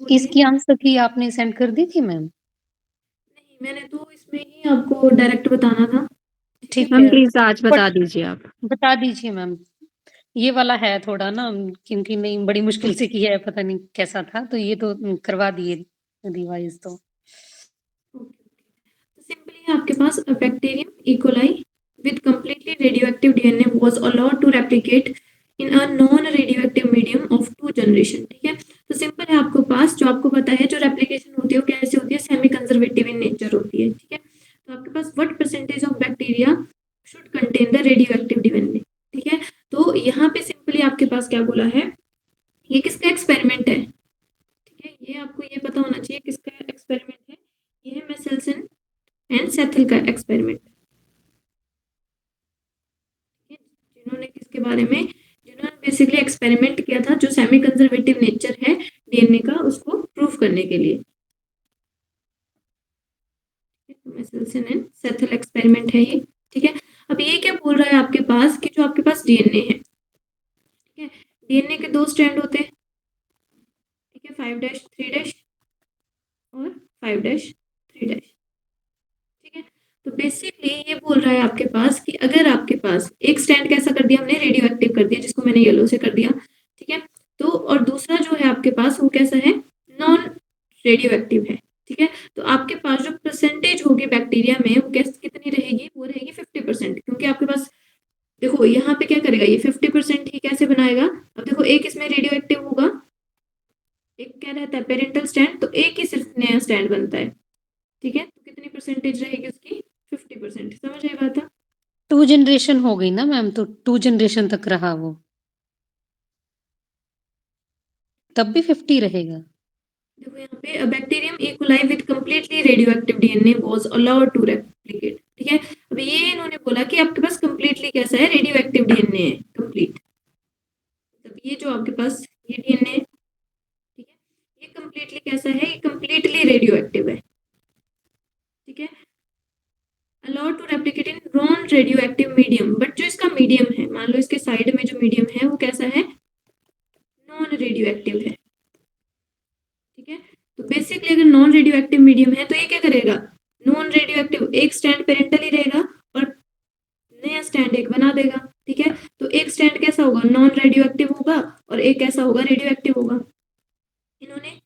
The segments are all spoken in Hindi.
बोलिए। इसकी आंसर की आपने सेंड कर दी थी मैम? नहीं, मैंने तो इसमें ही आपको डायरेक्ट बताना था। ठीक है, ठीक मैम है, प्लीज़ आज बट बता दीजिए आप। बता दीजिए मैम। ये वाला है थोड़ा ना, क्योंकि नहीं बड़ी मुश्किल से किया है, पता नहीं कैसा था, तो ये तो करवा दिए रिवाइज़ तो। ओके, तो सिंपली आपके पास bacterium E coli with completely radioactive DNA was allowed to replicate in a non-radioactive medium of 2 generation। ठीक है, तो सिंपल है आपके पास, जो आपको पता है जो रेप्लिकेशन होती है वो कैसे होती है, सेमी कंजर्वेटिव इन नेचर होती है। ठीक है, तो आपके पास what percentage of bacteria should contain the radioactive DNA. ठीक है, तो यहाँ पे सिंपली आपके पास क्या बोला है, ये किसका एक्सपेरिमेंट है। ठीक है, ये आपको ये पता होना चाहिए किसका एक्सपेरिमेंट है, ये है मेसेल्सन एंड सेथिल का एक्सपेरिमेंट। जिन्होंने किसके बारे में, जिन्होंने बेसिकली एक्सपेरिमेंट किया था जो सेमी कंजर्वेटिव नेचर है डीएनए का, उसको प्रूव करने के लिए। मेसेल्सन एंड सेथिल एक्सपेरिमेंट है ये। ठीक है, अब ये क्या बोल रहा है आपके पास कि जो आपके पास डीएनए है, ठीक है, डीएनए के 2 स्ट्रैंड होते हैं। ठीक है, 5' 3' और 5' 3'। ठीक है, तो बेसिकली ये बोल रहा है आपके पास कि अगर आपके पास एक स्टैंड कैसा कर दिया हमने, रेडियो एक्टिव कर दिया, जिसको मैंने येलो से कर दिया। ठीक है, तो और दूसरा जो है आपके पास वो कैसा है, नॉन रेडियो एक्टिव है। ठीक है, तो आपके पास जो परसेंटेज होगी बैक्टीरिया में वो कैसे कितनी रहेगी, वो रहेगी 50%, क्योंकि आपके पास देखो यहाँ पे क्या करेगा ये 50% ही कैसे बनाएगा। अब देखो एक इसमें रेडियो एक्टिव होगा, एक क्या रहता है पेरेंटल स्टैंड, तो एक ही सिर्फ नया स्टैंड बनता है। ठीक है, तो कितनी परसेंटेज रहेगी उसकी, 50%। समझ आई बात है। 2 जनरेशन हो गई ना मैम, तो 2 जनरेशन तक रहा वो, तब भी 50 रहेगा? देखो यहाँ पे bacterium E coli with completely radioactive DNA was allowed to replicate. ठीक है, अब ये इन्होंने बोला कि आपके पास कंप्लीटली कैसा है, रेडियोएक्टिव डीएनए है कंप्लीट। मतलब ये जो आपके पास ये डीएनए, ठीक है, ये कंप्लीटली कैसा है, ये कंप्लीटली रेडियोएक्टिव है। ठीक है, allowed to replicate in non radioactive medium, but जो इसका मीडियम है, मान लो इसके साइड में जो मीडियम है वो कैसा है, नॉन रेडियोएक्टिव है। ठीक है, तो बेसिकली अगर नॉन रेडियो एक्टिव मीडियम है तो ये क्या करेगा, नॉन रेडियो एक्टिव एक स्टैंड पेरेंटल ही रहेगा और नया स्टैंड एक बना देगा। ठीक है, तो एक स्टैंड कैसा होगा, नॉन रेडियो एक्टिव होगा और एक कैसा होगा, रेडियो एक्टिव होगा। इन्होंने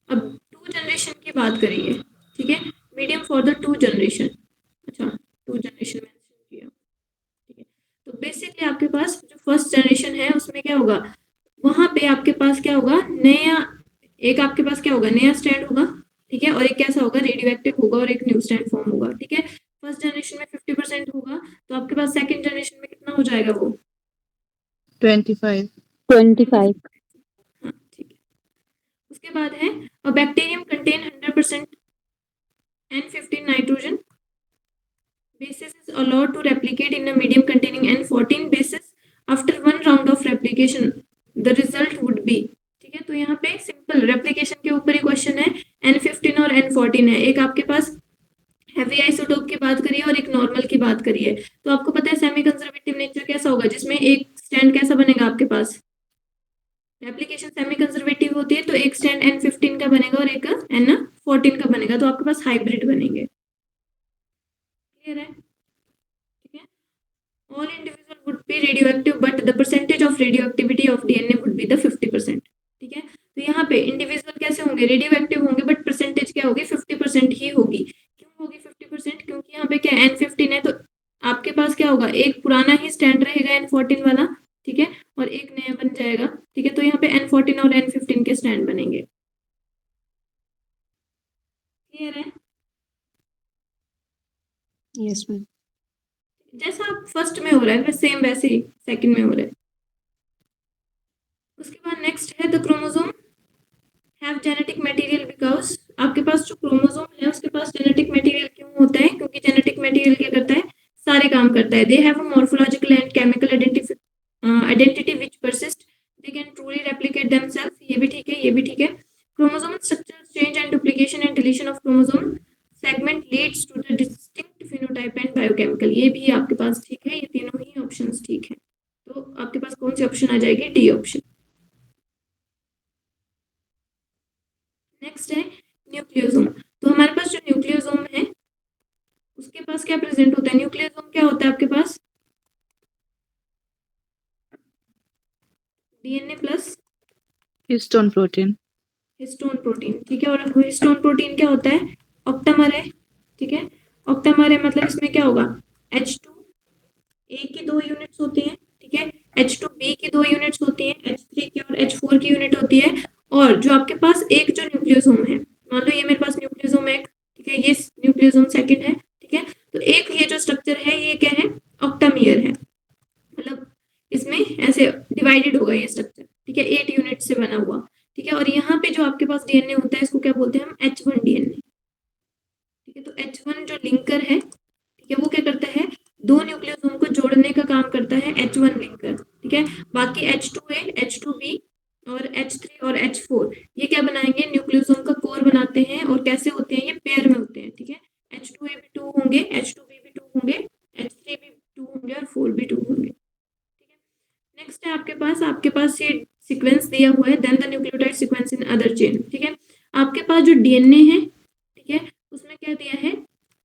अब 2 जनरेशन की बात करी है। ठीक है, मीडियम फॉर द 2 जनरेशन। अच्छा, 2 जनरेशन मेंशन किया। ठीक है, तो बेसिकली आपके पास जो फर्स्ट जनरेशन है उसमें क्या होगा, वहां पे आपके पास क्या होगा, नया एक आपके पास क्या होगा, नया स्टैंड होगा। ठीक है, और एक कैसा होगा, रेडियो एक्टिव होगा और एक न्यू स्टैंड फॉर्म होगा। ठीक है, फर्स्ट जनरेशन में 50% होगा, तो आपके पास सेकंड जनरेशन में कितना हो जाएगा वो, 25। 25। हाँ ठीक है। उसके बाद है bacterium contain 100% N15 nitrogen basis is allowed to replicate in a medium containing N14 basis after one round of replication the result would be। ठीक है, तो यहाँ पे सिंपल रेप्लिकेशन के ऊपर ही क्वेश्चन है, N15 और N14 है, एक आपके पास हैवी आइसोटोप की बात करिए और एक नॉर्मल की बात करिए। तो आपको पता है सेमी कंजर्वेटिव नेचर कैसा होगा, जिसमें एक स्टैंड कैसा बनेगा आपके पास, रेप्लिकेशन सेमी कंजर्वेटिव होती है तो एक स्टैंड N15 का बनेगा और एक N14 का बनेगा, तो आपके पास हाइब्रिड बनेंगे। क्लियर है। ठीक है, all individual would be radioactive but the percentage of radioactivity of DNA would be the 50%। ठीक है, तो यहाँ पे इंडिविजुअल कैसे होंगे, रेडियो एक्टिव होंगे, बट परसेंटेज क्या होगी, 50% ही होगी। क्यों होगी 50%, क्योंकि यहाँ पे क्या N15 है, तो आपके पास क्या होगा, एक पुराना ही स्टैंड रहेगा N14 वाला। ठीक है, और एक नया बन जाएगा। ठीक है, तो यहाँ पे N14 और N15 के स्टैंड बनेंगे। क्लियर है। Yes ma'am. जैसा आप फर्स्ट में हो रहा है सेम वैसे ही सेकंड में हो रहा है। उसके बाद नेक्स्ट है the chromosome have genetic material because, आपके पास जो क्रोमोसोम है उसके पास जेनेटिक मटेरियल क्यों होता है, क्योंकि जेनेटिक मटेरियल क्या करता है, सारे काम करता है। They have a morphological and chemical identity which persist, they can truly replicate themselves. ये भी ठीक है, ये भी ठीक है। Chromosome structure change and duplication and deletion of chromosome segment leads to the distinct phenotype and biochemical, ये भी आपके पास ठीक है, ये तीनों ही ऑप्शंस ठीक है। तो आपके पास कौन सी ऑप्शन आ जाएगी, डी ऑप्शन। नेक्स्ट है न्यूक्लियोसोम। तो हमारे पास जो न्यूक्लियोसोम है उसके पास क्या प्रेजेंट होता है? न्यूक्लियोसोम क्या होता है आपके पास? DNA plus histone protein. Histone protein, ठीक है। और हिस्टोन प्रोटीन क्या होता है? ऑक्टामर है, ठीक है। ऑक्टामर है मतलब इसमें क्या होगा? H2A की 2 यूनिट्स होती हैं, ठीक है। H2B की 2 यूनिट्स होती हैं, H3 की और H4 की यूनिट होती है। और जो आपके पास एक जो न्यूक्लियोसोम है, मान लो ये मेरे पास न्यूक्लियोसोम एक, ठीक है, ये न्यूक्लियोसोम सेकंड है, ठीक है। तो एक ये जो स्ट्रक्चर है ये क्या है? ऑक्टामियर है, मतलब इसमें ऐसे डिवाइडेड होगा ये स्ट्रक्चर, ठीक है, 8 यूनिट से बना हुआ, ठीक है। और यहाँ पे जो आपके पास डीएनए होता है इसको क्या बोलते हैं हम? H1 डीएनए, ठीक है। तो H1 जो लिंकर है, ठीक है, वो क्या करता है? दो न्यूक्लियोसोम को जोड़ने का काम करता है H1 लिंकर, ठीक है। बाकी H2A, H2B और H3 और H4 ये क्या बनाएंगे? न्यूक्लियोसोम का कोर बनाते हैं। और कैसे होते हैं? ये पेयर में होते हैं, ठीक है। H2A भी 2 होंगे, H2B भी 2 होंगे, H3 भी 2 होंगे और 4 भी 2 होंगे, ठीक है। नेक्स्ट है आपके पास ये सीक्वेंस दिया हुआ है, then the nucleotide sequence in other chain, ठीक है। आपके पास जो डीएनए है, ठीक है, उसमें क्या दिया है?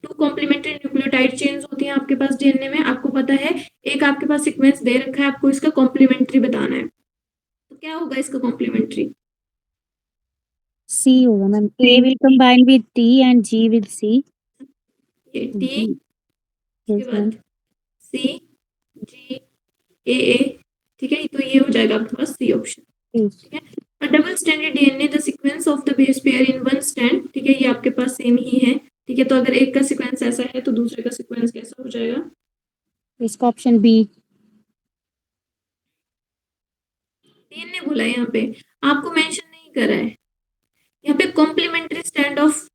2 कॉम्प्लीमेंट्री न्यूक्लियोटाइड चेन्स होती हैं आपके पास डीएनए में, आपको पता है। एक आपके पास सीक्वेंस दे रखा है, आपको इसका कॉम्प्लीमेंट्री बताना है। तो क्या होगा इसका कॉम्प्लीमेंट्री? C होगा ma'am. A will combine with T and G with C. ये टी, G. उसके Yes ma'am. बाद सी, जी, ए, ठीक है। तो ये हो जाएगा आपके पास सी ऑप्शन, Yes. ठीक है। और double standard DNA the sequence of the base pair in one stand, ठीक है, ये आपके पास सेम ही है, ठीक है। तो अगर एक का सीक्वेंस ऐसा है तो दूसरे का सीक्वेंस कैसा हो जाएगा? इसका ऑप्शन B. डीएनए बोला है यहाँ पे, आपको मेंशन नहीं करा है यहाँ पे। कॉम्प्लीमेंट्री स्टैंड ऑफ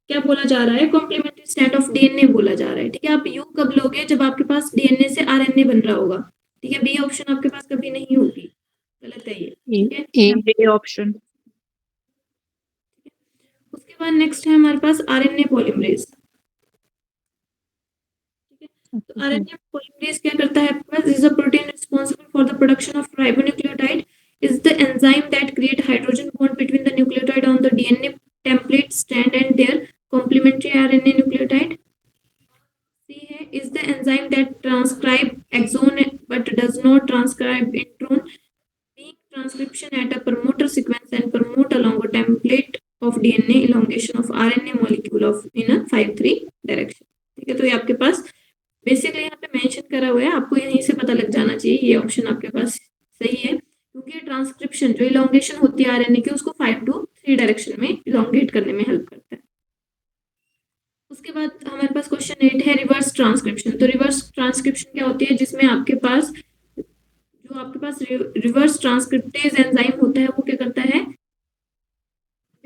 क्या बोला जा रहा है? कॉम्प्लीमेंट्री स्टैंड ऑफ डीएनए बोला जा रहा है, ठीक है। आप यू कब लोगे? जब आपके पास डीएनए से आरएनए बन रहा होगा, ठीक है। बी ऑप्शन आपके पास कभी नहीं होगी, गलत है ये, ठीक है। A. A option. उसके बाद नेक्स्ट है हमारे पास आरएनए पॉलीमरेज, ठीक है। तो आरएनए पॉलीमरेज क्या करता है आपके पास? Is a protein responsible for the production of ribonucleotide, is the enzyme that create hydrogen bond between the nucleotide on the DNA template strand and their complementary RNA nucleotide. C है is the enzyme that transcribe exon but does not transcribe intron, being transcription at a promoter sequence and promote along a template of DNA elongation of RNA molecule of in a 5'3" direction, ठीक है। तो ये आपके पास बेसिकली यहाँ पे मेंशन करा हुआ है, आपको यहीं से पता लग जाना चाहिए ये ऑप्शन आपके पास सही है, क्योंकि ट्रांसक्रिप्शन जो इलोंगेशन होती है आरएनए की उसको 5 to 3 डायरेक्शन में इलोंगेट करने में हेल्प करता है। उसके बाद हमारे पास क्वेश्चन 8 है रिवर्स ट्रांसक्रिप्शन। तो रिवर्स ट्रांसक्रिप्शन क्या होती है? जिसमें आपके पास रिवर्स ट्रांसक्रिप्टेज एंजाइम होता है, वो क्या करता है?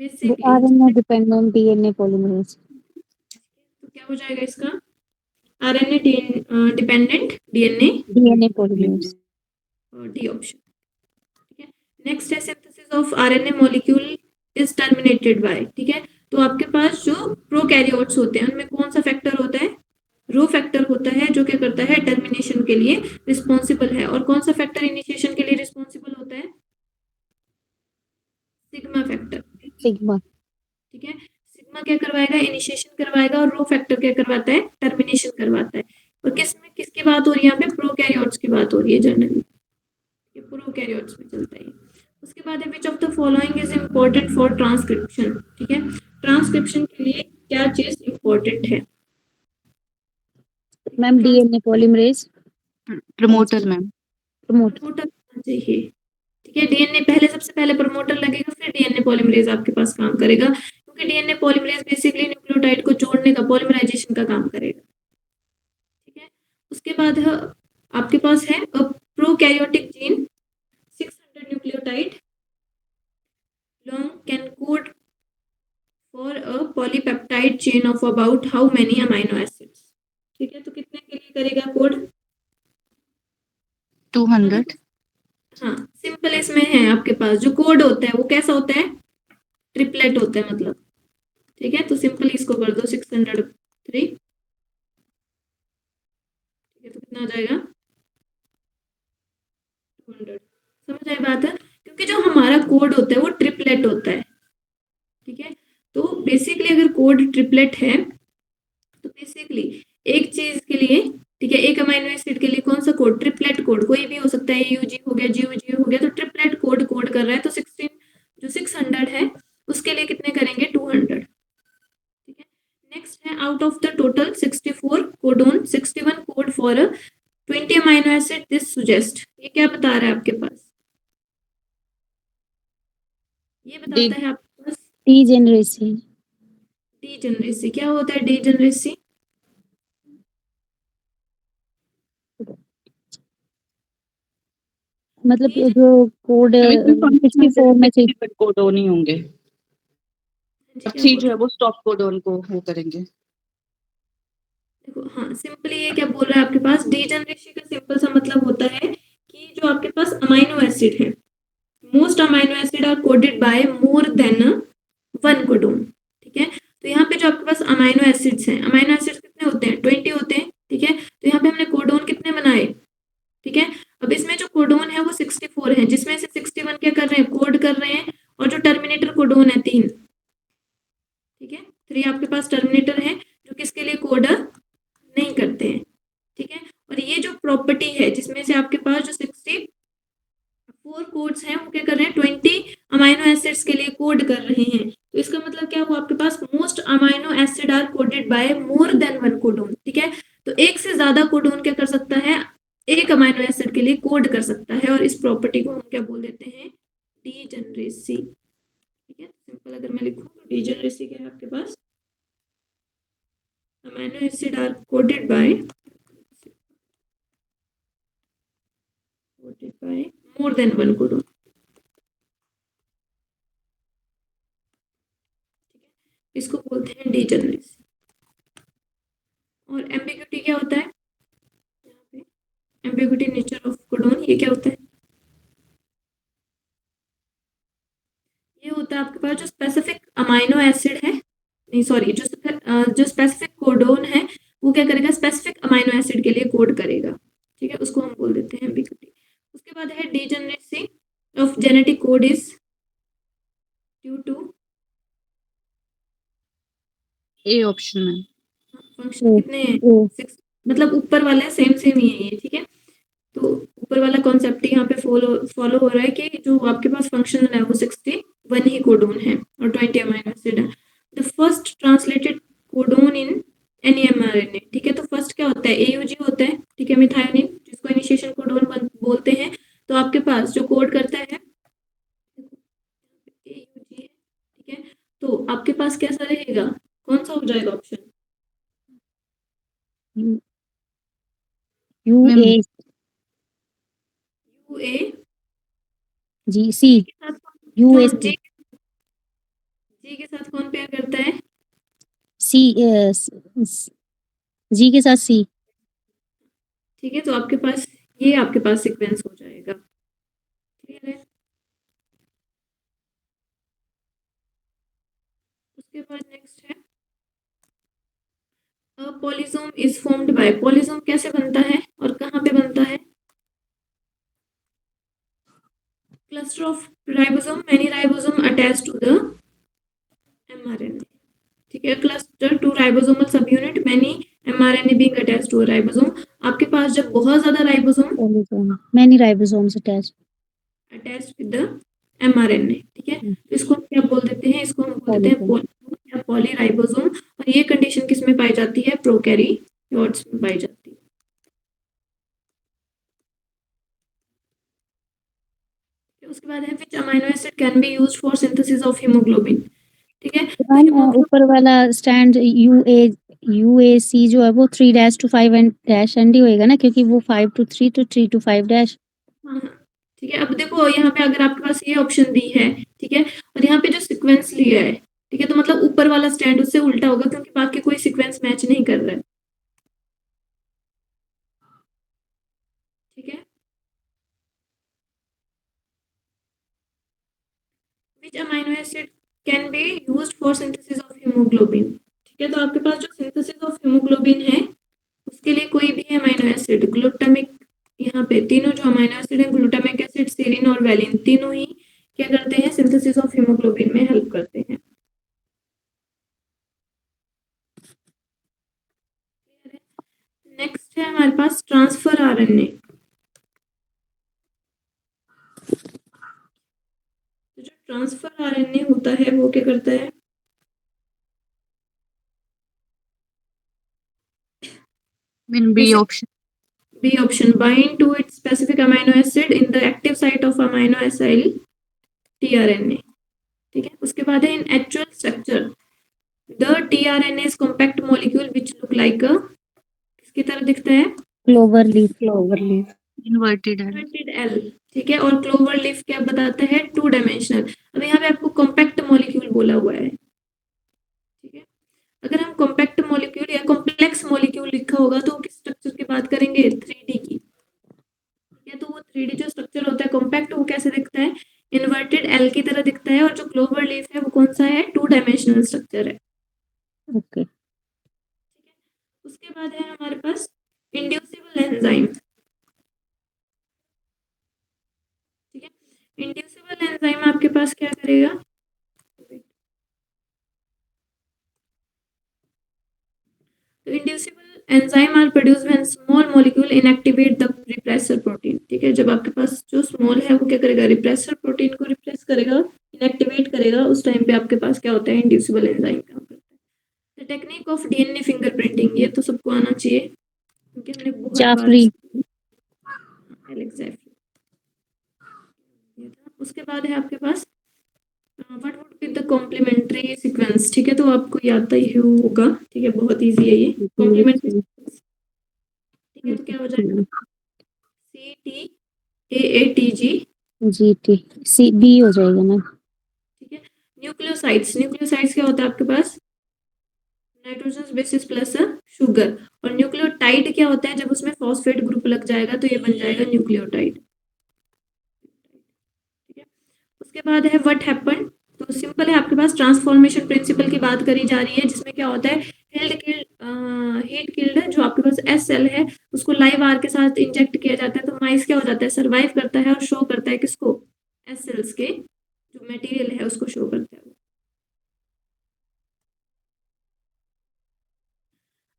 The basically RNA depend on DNA polymerase. तो क्या हो जाएगा इसका? RNA dependent DNA DNA polymerase. D option, ठीक है। नेक्स्ट है synthesis of RNA molecule is terminated bye, ठीक है। तो आपके पास जो प्रोकैरियोट्स होते हैं उनमें कौन सा फैक्टर होता है? रो फैक्टर होता है, जो क्या करता है? टर्मिनेशन के लिए रिस्पॉन्सिबल है। और कौन सा फैक्टर इनिशिएशन के लिए रिस्पॉन्सिबल होता है? Sigma factor, Sigma. ठीक है। सिग्मा क्या करवाएगा? इनिशिएशन करवाएगा। और रो फैक्टर क्या करवाता है? टर्मिनेशन करवाता है। और किसकी बात हो रही है यहाँ पे? प्रोकैरियोट्स की बात हो रही है जनरली, ये प्रोकैरियोट्स में चलता है। उसके बाद है which of the following is important for transcription, ठीक है। ट्रांसक्रिप्शन के लिए क्या चीज इम्पोर्टेंट है? Ma'am, DNA polymerase. Promoter ma'am. Promoter. Promoter होना चाहिए, ठीक है। डीएनए पहले, सबसे पहले प्रमोटर लगेगा, फिर डीएनए पॉलीमरेज आपके पास काम करेगा, क्योंकि डीएनए पॉलीमरेज बेसिकली न्यूक्लियोटाइड को जोड़ने का, पॉलीमराइजेशन का काम करेगा, ठीक है। उसके बाद आपके पास है prokaryotic gene 600 nucleotide long can code for a polypeptide chain of about how many amino acids, ठीक है। तो कितने के लिए करेगा कोड? 200। हाँ, सिंपल इसमें है आपके पास जो कोड होता है वो कैसा होता है? ट्रिपलेट होता है मतलब, ठीक है। तो सिंपल इसको कर दो 603, ठीक है। तो कितना आ जाएगा? 200। समझ आई बात है? क्योंकि जो हमारा कोड होता है वो ट्रिपलेट होता है, ठीक है। तो बेसिकली अगर कोड ट्रिपलेट है तो बेसिकली एक चीज के लिए, ठीक है, एक अमाइनो एसिड के लिए कौन सा कोड, ट्रिपलेट कोड कोई भी हो सकता है, यूजी हो गया, जीओजी हो गया, तो ट्रिपलेट कोड कोड कर रहा है, तो 16 जो 600 है उसके लिए कितने करेंगे, 200, ठीक है। नेक्स्ट है out of the total 64 codon 61 code for 20 amino acid this suggest, ये क्या बता रहा है आपके पास, ये बताता है आपके पास Degeneracy. डीजेनरेसी। क्या होता है डीजेनरेसी, मतलब ये जो कोड 64 में से कोडोन ही होंगे, जी, क्या बाकी बोल जो है वो स्टॉप कोडोन को वो करेंगे। देखो, हाँ सिंपली ये क्या बोल रहा है आपके पास, डीजेनरेसी का सिंपल सा मतलब होता है कि जो आपके पास अमाइनो एसिड है, most amino acid are coded by more than one codon, ठीक है। तो यहाँ पे जो आपके पास अमाइनो एसिड्स हैं, अमाइनो एसिड्स कितने होते हैं, 20 होते हैं, ठीक है। तो यहाँ पे हमने कोडोन कितने बनाए, ठीक है। अब इसमें जो कोडोन है वो 64 है, जिसमें से 61 क्या कर रहे हैं, कोड कर रहे हैं, और जो टर्मिनेटर कोडोन है 3, ठीक है, 3 आपके पास टर्मिनेटर है जो किसके लिए कोड नहीं करते हैं, ठीक है। और ये जो प्रॉपर्टी है जिसमें से आपके पास जो 64 कोड्स हैं वो क्या कर रहे हैं, 20 अमाइनो एसिड्स के लिए कोड कर रहे हैं, तो इसका मतलब क्या हुआ, आपके पास most amino acid are coded by more than one codon, ठीक है। तो एक से ज्यादा कोडोन क्या कर सकता है, एक अमाइनो एसिड के लिए कोड कर सकता है, और इस प्रॉपर्टी को हम क्या बोल देते हैं, डीजेनरेसी, ठीक है। सिंपल अगर मैं लिखूं तो डीजेनरेसी क्या है आपके पास, amino acid are coded by more than one codon, इसको बोलते हैं डीजेनरेसी। और एम्बिग्यूटी क्या होता है, यहाँ पे एम्बिग्यूटी नेचर ऑफ कोडोन, ये क्या होता है, ये होता है आपके पास जो स्पेसिफिक अमाइनो एसिड है, नहीं सॉरी, जो स्पेसिफिक कोडोन है वो क्या करेगा, स्पेसिफिक अमाइनो एसिड के लिए कोड करेगा, ठीक है, उसको हम बोल देते हैं एम्बिग्यूटी। उसके बाद है degeneracy of genetic code is due to, a option में फंक्शन कितने हैं, ओ 6, मतलब ऊपर वाला सेम सेम ही है ये, ठीक है। तो ऊपर वाला कॉन्सेप्ट यहाँ पे फॉलो हो रहा है कि जो आपके पास फंक्शन है वो 61 ही कोडोन है और 20 अमाइनो एसिड है। The first translated codon in any mRNA, ठीक है। तो फर्स्ट क्या होता है, एयूजी होता है, ठीक है, मिथायोनिन, जिसको इनिशिएशन कोडोन बोलते हैं। तो आपके पास जो कोड करता है एयूजी है, ठीक है। तो आपके पास कैसा रहेगा, कौन सा हो जाएगा ऑप्शन, UA यूए, GC के साथ UAC जी के साथ कौन पेयर करता है, C G के साथ C। ठीक है। तो आपके पास ये आपके पास सीक्वेंस हो जाएगा, क्लियर है। उसके बाद नेक्स्ट है polysome is formed by, polysome कैसे बनता है और कहाँ पे बनता है, cluster of ribosome, many ribosome attach to the mRNA, ठीक है। Cluster to ribosomal subunit, many mRNA being attached to a ribosome. आपके पास जब बहुत ज्यादा ribosome Polysome. Many ribosomes attached. Attached with the mRNA, ठीक है। तो इसको हम क्या बोल देते हैं, इसको हम बोल देते हैं Polysome. पॉलीसोम या पॉलीराइबोसोम। और ये कंडीशन किस में पाई जाती है, प्रोकैरियोट्स में पाई जाती है। उसके बाद है which amino acid can be used for synthesis of haemoglobin, ठीक है। तो हीमोग्लोबिन ऊपर वाला स्टैंड UAC जो है वो 3' to 5 and dash and he होएगा ना, क्योंकि वो 5 to 3 to 3 to 5 dash। हाँ हाँ, ठीक है। अब देखो यहाँ पे अगर आपके पास ये ऑप्शन दी है, ठीक है, और यहाँ पे जो सीक्वेंस लिया है, ठीक है, तो मतलब ऊपर वाला स्टैंड उससे उल्टा होगा क्योंकि बाकी कोई सीक्वेंस मैच नहीं कर रहा है, ठीक है। Which amino acid can be used for synthesis of haemoglobin, ठीक है। तो आपके पास जो सिंथेसिस ऑफ हीमोग्लोबिन है उसके लिए कोई भी अमाइनो एसिड, ग्लूटामिक, यहाँ पे तीनों जो अमाइनो एसिड है, ग्लूटामिक एसिड, सेरिन और वैलिन, तीनों ही क्या करते हैं, सिंथेसिस ऑफ हीमोग्लोबिन में हेल्प करते हैं। है हमारे पास ट्रांसफर आरएनए। तो जो ट्रांसफर आरएनए होता है वो क्या करता है, mean B option. B option, bind to its specific amino acid in the active site of amino acid tRNA. ठीक है, उसके बाद है in actual structure the tRNA is compact molecule which look like a, किसकी तरह दिखता है, clover leaf. Clover leaf. Inverted है। Inverted L. ठीक है, और क्लोवर लीफ क्या बताता है, 2 डायमेंशनल। अब यहाँ पे आपको कॉम्पैक्ट मॉलिक्यूल बोला हुआ है। ठीक है, अगर हम कॉम्पैक्ट मॉलिक्यूल या कॉम्प्लेक्स मॉलिक्यूल लिखा होगा तो किस स्ट्रक्चर की बात करेंगे, 3D की। ठीक है, तो वो 3D जो स्ट्रक्चर होता है कॉम्पैक्ट, वो कैसे दिखता है, इन्वर्टेड एल की तरह दिखता है। और जो क्लोवर लीफ है वो कौन सा है, 2 डायमेंशनल स्ट्रक्चर है। ओके। उसके बाद है हमारे पास इंड्यूसिबल एंजाइम। ठीक है, इंड्यूसिबल एंजाइम आपके पास क्या करेगा, तो inducible enzyme are produced when small molecule inactivate the repressor protein. ठीक है, जब आपके पास जो स्मॉल है वो क्या करेगा, रिप्रेसर प्रोटीन को रिप्रेस करेगा, इनएक्टिवेट करेगा, उस टाइम पे आपके पास क्या होता है, इंड्यूसिबल एंजाइम काम करता है। The technique of DNA fingerprinting, ये तो सबको आना चाहिए क्योंकि हमने बहुत बार जाफरी। एलेक्स जाफरी। उसके बाद है आपके पास what would be the complementary sequence. ठीक है, तो आपको याद ही होगा। ठीक है, बहुत इजी है ये कॉम्प्लीमेंट्री सीक्वेंस। ठीक है, तो क्या हो जाएगा, CTAATG। GT सी बी हो जाएगा ना। ठीक है, न्यूक्लियोसाइड्स, न्यूक्लियोसाइड्स क्या होता है आपके पास, नाइट्रोजन बेसिस प्लस शुगर। और न्यूक्लियोटाइड क्या होता है, जब उसमें फॉस्फेट ग्रुप लग जाएगा तो ये बन जाएगा न्यूक्लियोटाइड। ठीक है, उसके बाद है व्हाट हैपन। तो सिंपल है, आपके पास ट्रांसफॉर्मेशन प्रिंसिपल की बात करी जा रही है, जिसमें क्या होता है, हीट किल्ड जो आपके पास एस सेल है उसको लाइव आर के साथ इंजेक्ट किया जाता है, तो माइस क्या हो जाता है, सर्वाइव करता है और शो करता है किसको, एस सेल्स के जो मटेरियल है उसको शो करता है।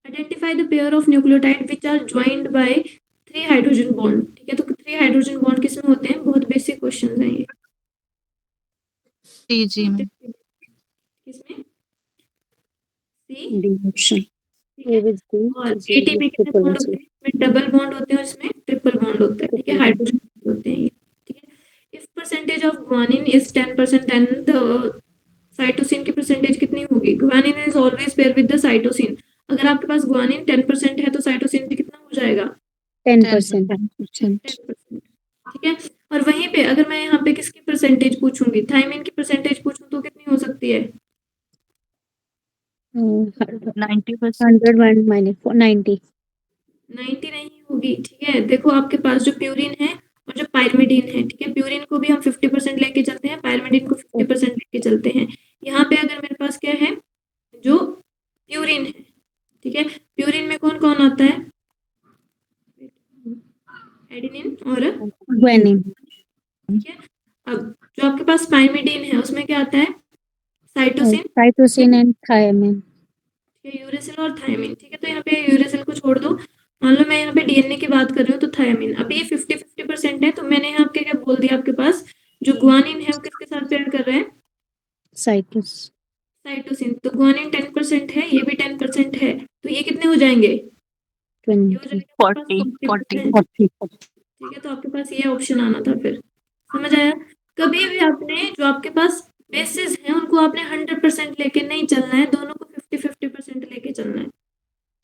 Identify the pair of nucleotide which are joined by 3 hydrogen bond. ठीक है, तो 3 हाइड्रोजन बॉन्ड किसमें होते हैं, बहुत बेसिक क्वेश्चन है ये। TG में। किसमें, सी। D option. ठीक है, और ATP में कितने बॉन्ड होते हैं, इसमें डबल बॉन्ड होते हैं और इसमें ट्रिपल बॉन्ड होता है। ठीक है, हाइड्रोजन होते हैं ये। ठीक है, if percentage of guanine is 10% and the cytosine की परसेंटेज कितनी होगी, guanine is always pair with the cytosine. अगर आपके पास ग्वानिन 10% है तो साइटोसिन भी कितना हो जाएगा, 10%। 10%। ठीक है, और वहीं पे अगर मैं यहाँ पे किसकी परसेंटेज पूछूंगी, थायमिन की परसेंटेज पूछूं तो कितनी हो सकती है, 90%। 100 माइनस 90। 90 नहीं होगी। ठीक है, देखो आपके पास जो प्यूरिन है और जो पायरिमिडीन है, ठीक है, प्यूरिन को भी हम 50% लेके चलते हैं, पायरिमिडीन को 50% लेके चलते हैं। यहाँ पे अगर मेरे पास क्या है, जो प्यूरिन है, ठीक है, प्यूरिन में कौन कौन आता है, एडेनिन और ग्वानिन। ठीक है, अब जो आपके पास पायरिमिडीन है उसमें क्या आता है, cytosine, cytosine and thymine. Uracil और थायमिन। ठीक है, तो यहाँ पे यूरेसिल को छोड़ दो, मान लो मैं यहाँ पे डीएनए की बात कर रही हूँ तो थायमिन। अब ये 50-50% है, तो मैंने यहाँ पे क्या बोल दिया, आपके पास जो ग्वानिन है वो किसके साथ पेयर कर रहा है, साइटोस साइटोसिन। तो ग्वानिन 10% है, ये भी 10% है, तो ये कितने हो जाएंगे, ये हो 20। जाएगा आपके पास 40%। ठीक है, तो आपके पास ये ऑप्शन आना था फिर, समझ आया। कभी भी आपने जो आपके पास बेसिस हैं उनको आपने 100% लेके नहीं चलना है, दोनों को 50-50% लेके चलना है।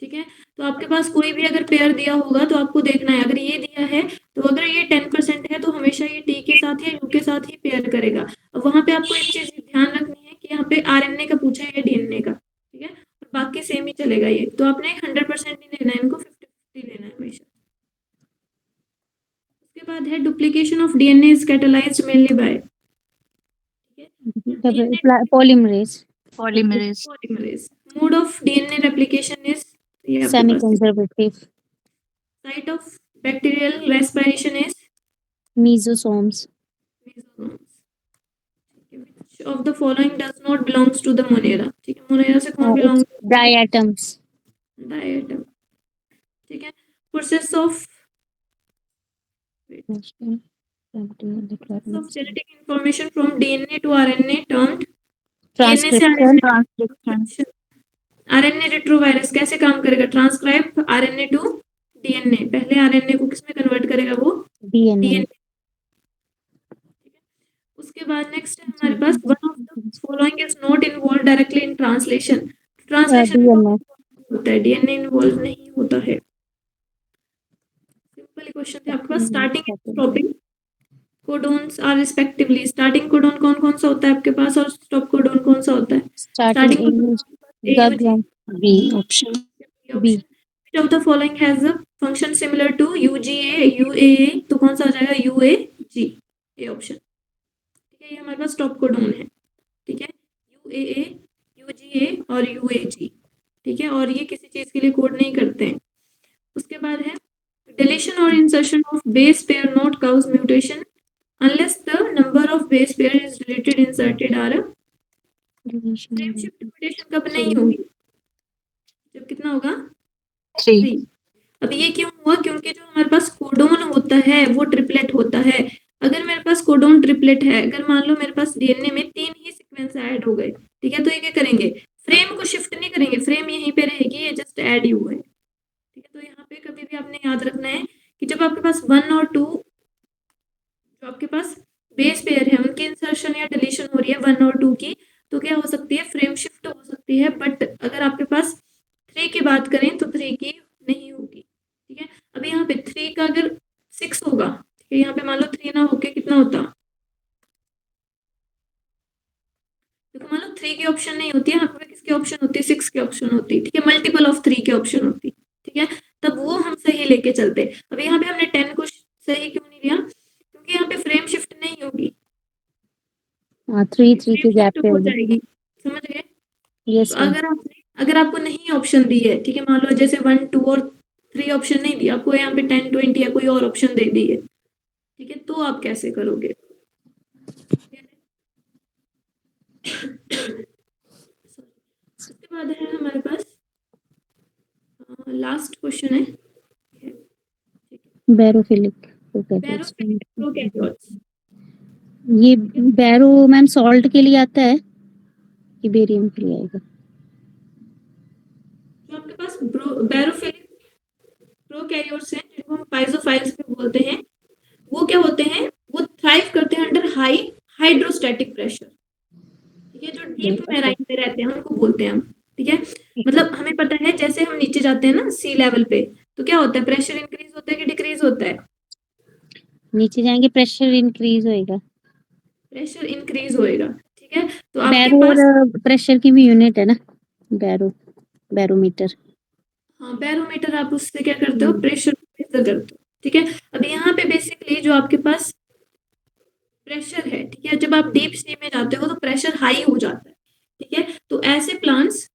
ठीक है, तो आपके पास कोई भी अगर पेयर दिया होगा तो आपको देखना है, अगर ये दिया है तो अगर ये 10% है तो हमेशा ये टी के साथ या यू के साथ ही पेयर करेगा। अब वहां पे आपको एक चीज ध्यान रखनी है कि यहाँ पे आरएनए का पूछा है या डीएनए का। ठीक है, और बाकी सेम ही चलेगा ये, तो आपने 100% नहीं लेना है, इनको 50-50 लेना है हमेशा। उसके बाद है duplication of DNA is catalysed mainly by, polymerase. Polymerase. Polymerase. Mode of DNA replication is, ये आपके सेमी पास conservative. Site of bacterial respiration is mesosomes. Which of the following does not belongs to the Monera? ठीक है, Monera से कौन belongs? डायटम्स। Diatom. ठीक है, process of genetic information from DNA to RNA termed DNA से ट्रांसक्रिप्शन ट्रांसक्रिप्शन RNA रेट्रोवायरस कैसे काम करेगा? Transcribe RNA to DNA। पहले RNA को किसमें कन्वर्ट करेगा? वो डीएनए DNA। उसके बाद नेक्स्ट है हमारे पास one of the following is not involve directly in translation. Translation में डीएनए होता है, डीएनए इन्वॉल्व नहीं होता है। सिंपल क्वेश्चन थे आपके पास। Starting stopping codons are respectively. Starting codon कौन कौन सा होता है आपके पास और स्टॉप कोडोन कौन सा होता है? Starting AUG B option B which of the following has a function similar to UGA UAA? तो कौन सा हो जाएगा? UAG, A option. ठीक है, ये हमारे पास स्टॉप कोडोन है। ठीक है, UAA UGA और UAG। ठीक है, और ये किसी चीज के लिए कोड नहीं करते हैं। उसके बाद है deletion or insertion of base pair not cause mutation unless the number of base pair is deleted inserted are frame shift mutation कब नहीं होगी? जब कितना होगा? 3 3। अब ये क्यों हुआ? क्योंकि जो हमारे पास कोडोन होता है वो ट्रिपलेट होता है। अगर मेरे पास कोडोन ट्रिपलेट है, अगर मान लो मेरे पास डीएनए में 3 ही सीक्वेंस ऐड हो गए, ठीक है, तो ये क्या करेंगे? फ्रेम को शिफ्ट नहीं करेंगे, फ्रेम यहीं पे रहेगी, ये जस्ट ऐड ही हुआ है। ठीक है, तो यहाँ पे कभी भी आपने याद रखना है कि जब आपके पास 1 और 2 जो आपके पास बेस पेयर है उनकी इंसर्शन या डिलीशन हो रही है 1 और 2 की, तो क्या हो सकती है? फ्रेम शिफ्ट हो सकती है। बट अगर आपके पास 3 की बात करें तो 3 की नहीं होगी। ठीक है, अभी यहाँ पे 3 का अगर 6 होगा, ठीक है, यहाँ पे मान लो 3 ना होके कितना होता? देखो मान लो 3 की ऑप्शन नहीं होती है, यहाँ पे किसकी ऑप्शन होती है? 6 की ऑप्शन होती है। ठीक है, मल्टीपल ऑफ 3 की ऑप्शन होती। ठीक है, तब वो हम सही लेके चलते। अब यहाँ पे हमने 10 को सही क्यों नहीं लिया? क्योंकि यहाँ पे फ्रेम शिफ्ट नहीं होगी, हाँ 3 के फ्रेम गैप शिफ्ट पे हो होगी। जाएगी। समझ गए? यस तो अगर आपको नहीं ऑप्शन दी है, ठीक है, मान लो जैसे 1 2 और 3 ऑप्शन नहीं दिया आपको, यहाँ पे 10 20 या कोई और ऑप्शन दे दी है, ठीक है, तो आप कैसे करोगे? उसके बाद है हमारे पास लास्ट क्वेश्चन है बैरोफिलिक बैरोफिलिक प्रोकैरियोट्स। ये बैरो मैम सॉल्ट के लिए आता है कि बेरियम के लिए आएगा? जो आपके पास बैरोफिलिक प्रोकैरियोट्स हैं जिनको हम पाइज़ोफाइल्स भी बोलते हैं, वो क्या होते हैं? वो थ्राइव करते हैं अंडर हाई हाइड्रोस्टैटिक प्रेशर। ठीक है, जो डीप मैराइन पे रहते हैं उनको बोलते हैं हम। ठीक है, मतलब हमें पता है जैसे हम नीचे जाते हैं ना सी लेवल पे, तो क्या होता है? प्रेशर इंक्रीज होता है कि डिक्रीज होता है? नीचे जाएंगे प्रेशर इंक्रीज होएगा। प्रेशर इंक्रीज होएगा। ठीक है, तो आपके बैरो पास और प्रेशर की भी यूनिट है ना, बैरोमीटर। हाँ, बैरोमीटर आप उससे क्या करते हो? प्रेशर मेजर करते हो। ठीक है, अब यहाँ पे बेसिकली जो आपके पास प्रेशर है, ठीक है, जब आप डीप सी में जाते हो तो प्रेशर हाई हो जाता है। ठीक है, तो ऐसे प्लांट्स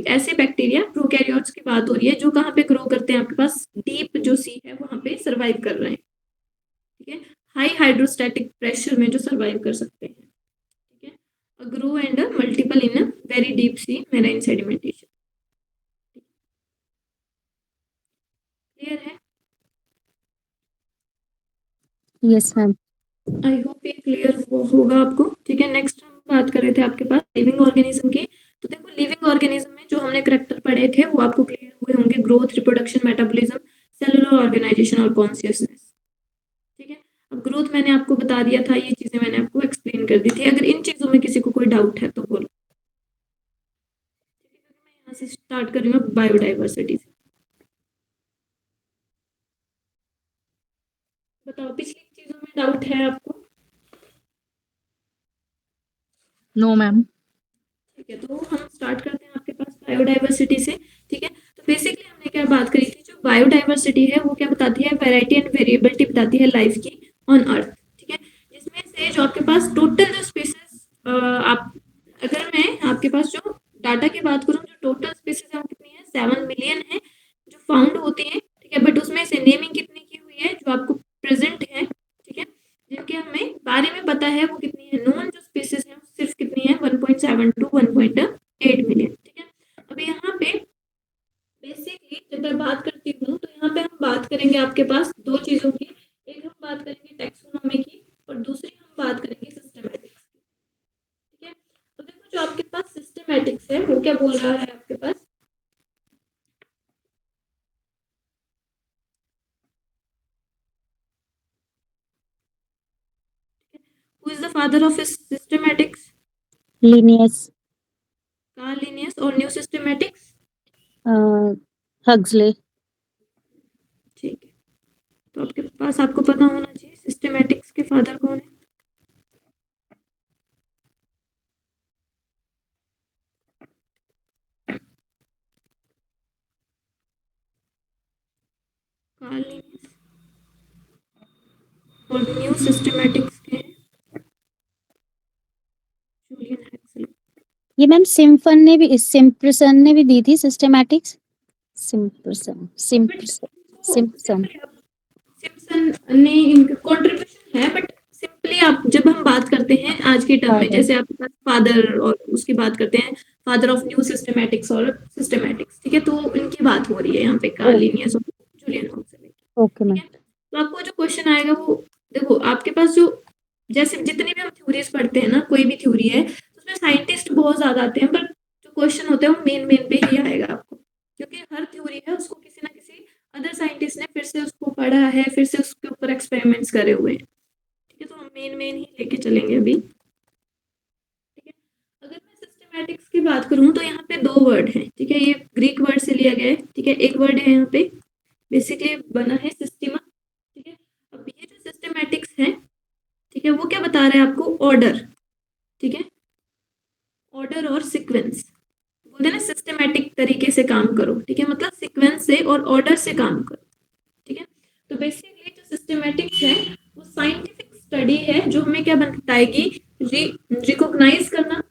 ऐसे बैक्टीरिया प्रोकैरियोट्स की बात हो रही है जो कहाँ पे ग्रो करते हैं? आपके पास डीप जो सी है वहां पे सर्वाइव कर रहे हैं। ठीक है, हाई हाइड्रोस्टैटिक प्रेशर में जो सर्वाइव कर सकते हैं। ठीक है, grow and multiple in very deep sea marine sedimentation. Clear है? Yes ma'am. आई होप ये क्लियर होगा आपको। ठीक है, नेक्स्ट हम बात कर रहे थे आपके पास लिविंग ऑर्गेनिज्म की। तो देखो लिविंग ऑर्गेनिज्म में जो हमने करैक्टर पढ़े थे वो आपको क्लियर हुए होंगे: growth, reproduction, metabolism, cellular organisation और कॉन्शियसनेस। ठीक है, अब ग्रोथ मैंने आपको बता दिया था, ये चीजें मैंने आपको एक्सप्लेन कर दी थी। अगर इन चीजों में किसी को कोई डाउट है तो बोलो। मैं यहाँ से स्टार्ट कर रही हूँ बायोडाइवर्सिटी से। बताओ पिछली चीजों में डाउट है आपको? No ma'am. ठीक है, तो हम स्टार्ट करते हैं आपके पास बायोडाइवर्सिटी से। ठीक है, तो बेसिकली हमने क्या बात करी थी? जो बायोडाइवर्सिटी है वो क्या बताती है? वैरायटी एंड वेरिएबिलिटी बताती है लाइफ की ऑन अर्थ। ठीक है, जिसमें से जो आपके पास टोटल जो स्पीसीज आप अगर मैं आपके पास जो डाटा की बात करूँ, जो टोटल स्पीसीज है वो कितनी है? 7 मिलियन है जो फाउंड होती है। ठीक है, बट उसमें से नेमिंग कितनी की हुई है जो आपको प्रेजेंट है? ठीक है, जिनके हमें बारे में पता है वो कितनी है? नॉन जो स्पीसीज है सिर्फ कितनी है? 1.7 टू 1.8 मिलियन। ठीक है, अब यहाँ पे बेसिकली जब मैं बात करती हूँ तो यहाँ पे हम चीजों की, एक हम बात करेंगे टैक्सोनॉमी की और दूसरी हम बात करेंगे सिस्टमैटिक्स की। ठीक है, तो देखो जो आपके पास सिस्टमैटिक्स है वो क्या बोल रहा है आपके पास, who is the father of systematics, Linnaeus, Carl Linnaeus, और न्यू सिस्टमैटिक्स, Huxley. ठीक है, तो आपके पास आपको पता होना चाहिए सिस्टमैटिक्स के फादर कौन है। कार्ल लिनियस, और न्यू सिस्टमैटिक्स के हैं जूलियन हक्सले। ये मैम सिम्पसन ने भी दी थी सिस्टमैटिक्स। सिम्पसन सिम्पसन सिम्पसन ने इनका कंट्रीब्यूशन है, बट सिंपली आप जब हम बात करते हैं आज के टर्म में, Father. जैसे आपके पास फादर और उसकी बात करते हैं, फादर ऑफ न्यू सिस्टमैटिक्स और सिस्टमैटिक्स, ठीक है, तो इनकी बात हो रही है यहाँ पे कार्ल लिनियस और जूलियन हक्सले की। ओके ठीक मैम। है, तो आपको जो क्वेश्चन आएगा वो देखो आपके पास जो, जैसे जितनी भी हम थ्योरीज पढ़ते हैं ना, कोई भी थ्योरी है तो उसमें साइंटिस्ट बहुत ज्यादा आते हैं, पर जो क्वेश्चन होता है वो मेन मेन पे ही आएगा आपको, क्योंकि हर थ्योरी है उसको किसी ना किसी अदर साइंटिस्ट ने फिर से उसको पढ़ा है, फिर से उसके ऊपर एक्सपेरिमेंट्स करे हुए हैं। ठीक है, तो हम मेन मेन ही लेके चलेंगे अभी। ठीक है, अगर मैं सिस्टमैटिक्स की बात करूं तो यहाँ पे दो वर्ड हैं। ठीक है, ये ग्रीक वर्ड से लिया गया है। ठीक है, एक वर्ड है यहाँ पे बेसिकली बना है सिस्टीमा। ठीक है, अब ये जो सिस्टमैटिक्स है, ठीक है, वो क्या बता रहा है आपको, ऑर्डर। ठीक है, ऑर्डर और सीक्वेंस, बोलते हैं ना सिस्टमैटिक तरीके से काम करो। ठीक है, मतलब सीक्वेंस से और ऑर्डर से काम करो। ठीक है, तो बेसिकली जो सिस्टमैटिक्स है वो साइंटिफिक स्टडी है जो हमें क्या बताएगी, रिकॉग्नाइज करना,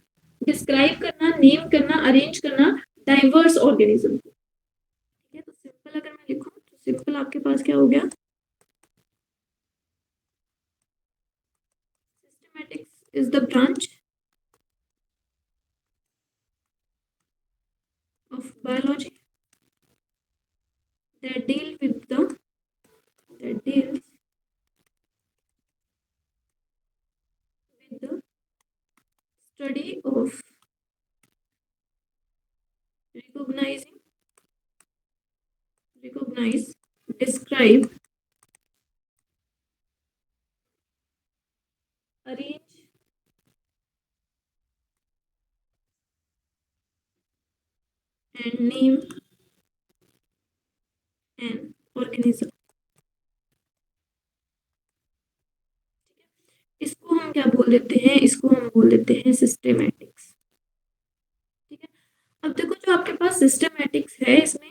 डिस्क्राइब करना, नेम करना, अरेंज करना डाइवर्स ऑर्गेनिज्म को। ठीक है, तो सिंपल अगर मैं लिखूं तो सिंपल आपके पास क्या हो गया, systematics is the branch of biology that deals with the study of recognize, describe, arrange and name an organism। इसको हम क्या बोल देते हैं, इसको हम बोल देते हैं सिस्टेमैटिक्स। ठीक है, अब देखो जो आपके पास सिस्टेमैटिक्स है, इसमें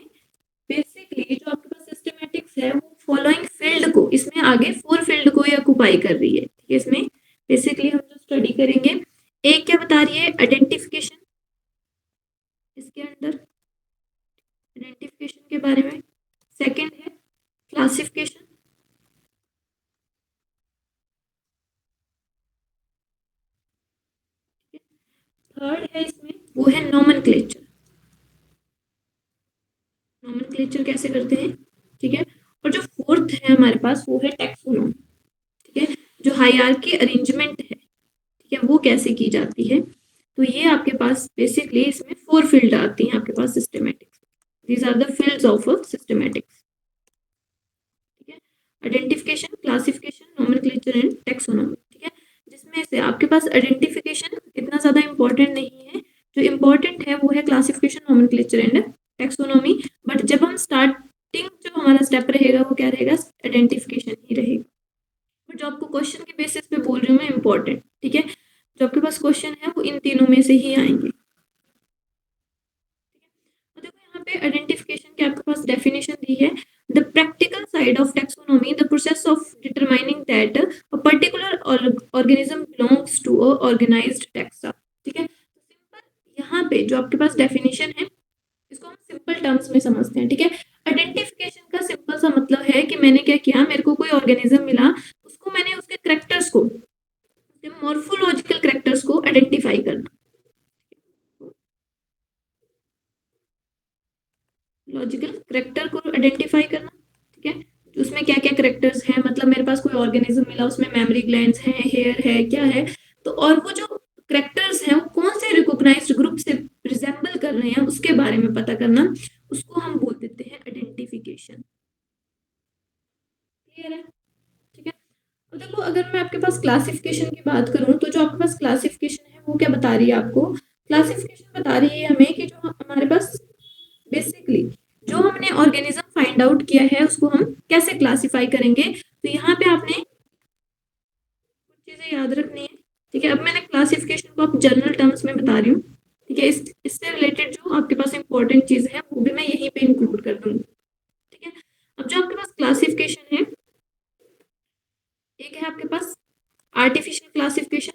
बेसिकली जो आपके पास सिस्टेमैटिक्स है वो फॉलोइंग फील्ड को, इसमें आगे 4 फील्ड को ये ऑक्युपाई कर रही है। ठीक है, इसमें बेसिकली हम जो स्टडी करेंगे, एक क्या बता रही है, आइडेंटिफिकेशन, इसके अंदर आइडेंटिफिकेशन के बारे में। सेकंड है क्लासिफिकेशन, थर्ड है इसमें वो है नोमेनक्लेचर। नोमेनक्लेचर कैसे करते हैं, ठीक है, और जो फोर्थ है हमारे पास वो है टैक्सोनॉमी। ठीक है, जो हायरार्की अरेंजमेंट है, ठीक है, वो कैसे की जाती है। तो ये आपके पास बेसिकली इसमें 4 फील्ड आती हैं आपके पास systematics. These are the fields of systematics. ठीक है, identification, classification, nomenclature and taxonomy. ठीक है, जिसमें से आपके पास आइडेंटिफिकेशन इतना ज्यादा इंपॉर्टेंट नहीं है, जो इंपॉर्टेंट है वो है classification, nomenclature and taxonomy. But जब हम स्टार्टिंग जो हमारा स्टेप रहेगा वो क्या रहेगा, आइडेंटिफिकेशन ही रहेगा। बट जो आपको क्वेश्चन के बेसिस पे बोल रही हूँ मैं, इंपॉर्टेंट। ठीक है, जो आपके पास क्वेश्चन है वो इन तीनों में से ही आएंगे। तो देखो यहाँ पे आइडेंटिफिकेशन की आपके पास डेफिनेशन दी है, the practical side of taxonomy, the process of determining that a particular organism belongs to a organised taxa. ठीक है, तो सिंपल यहाँ पे जो आपके पास डेफिनेशन है इसको हम सिंपल टर्म्स में समझते हैं। ठीक है, आइडेंटिफिकेशन का सिंपल सा मतलब है कि मैंने क्या किया, मेरे को कोई ऑर्गेनिज्म मिला, उसको मैंने उसके करेक्टर्स को, मॉर्फोलॉजिकल करेक्टर्स को आइडेंटिफाई करना, लॉजिकल करेक्टर को आइडेंटिफाई करना। ठीक है, उसमें क्या क्या करेक्टर्स हैं, मतलब मेरे पास कोई ऑर्गेनिज्म मिला, उसमें मेमोरी ग्लैंड्स हैं, हेयर है, क्या है, तो और वो जो करेक्टर्स हैं वो कौन से रिकॉग्नाइज्ड ग्रुप से रिजेंबल कर रहे हैं उसके बारे में पता करना, उसको हम बोल देते हैं आइडेंटिफिकेशन। क्लियर है? ठीक है। तो देखो, अगर मैं आपके पास क्लासिफिकेशन की बात करूं तो जो आपके पास क्लासिफिकेशन है वो क्या बता रही है आपको? क्लासिफिकेशन बता रही है हमें कि जो हमारे पास बेसिकली जो हमने ऑर्गेनिज्म फाइंड आउट किया है उसको हम कैसे क्लासिफाई करेंगे। तो यहाँ पे आपने कुछ चीजें याद रखनी है। ठीक है, अब मैंने क्लासिफिकेशन को आप जनरल टर्म्स में बता रही हूँ। ठीक है, इससे रिलेटेड जो आपके पास इंपॉर्टेंट चीज है वो भी मैं यहीं पे इंक्लूड कर दूंगी। ठीक है, अब जो आपके पास क्लासिफिकेशन है, एक है आपके पास आर्टिफिशियल क्लासिफिकेशन।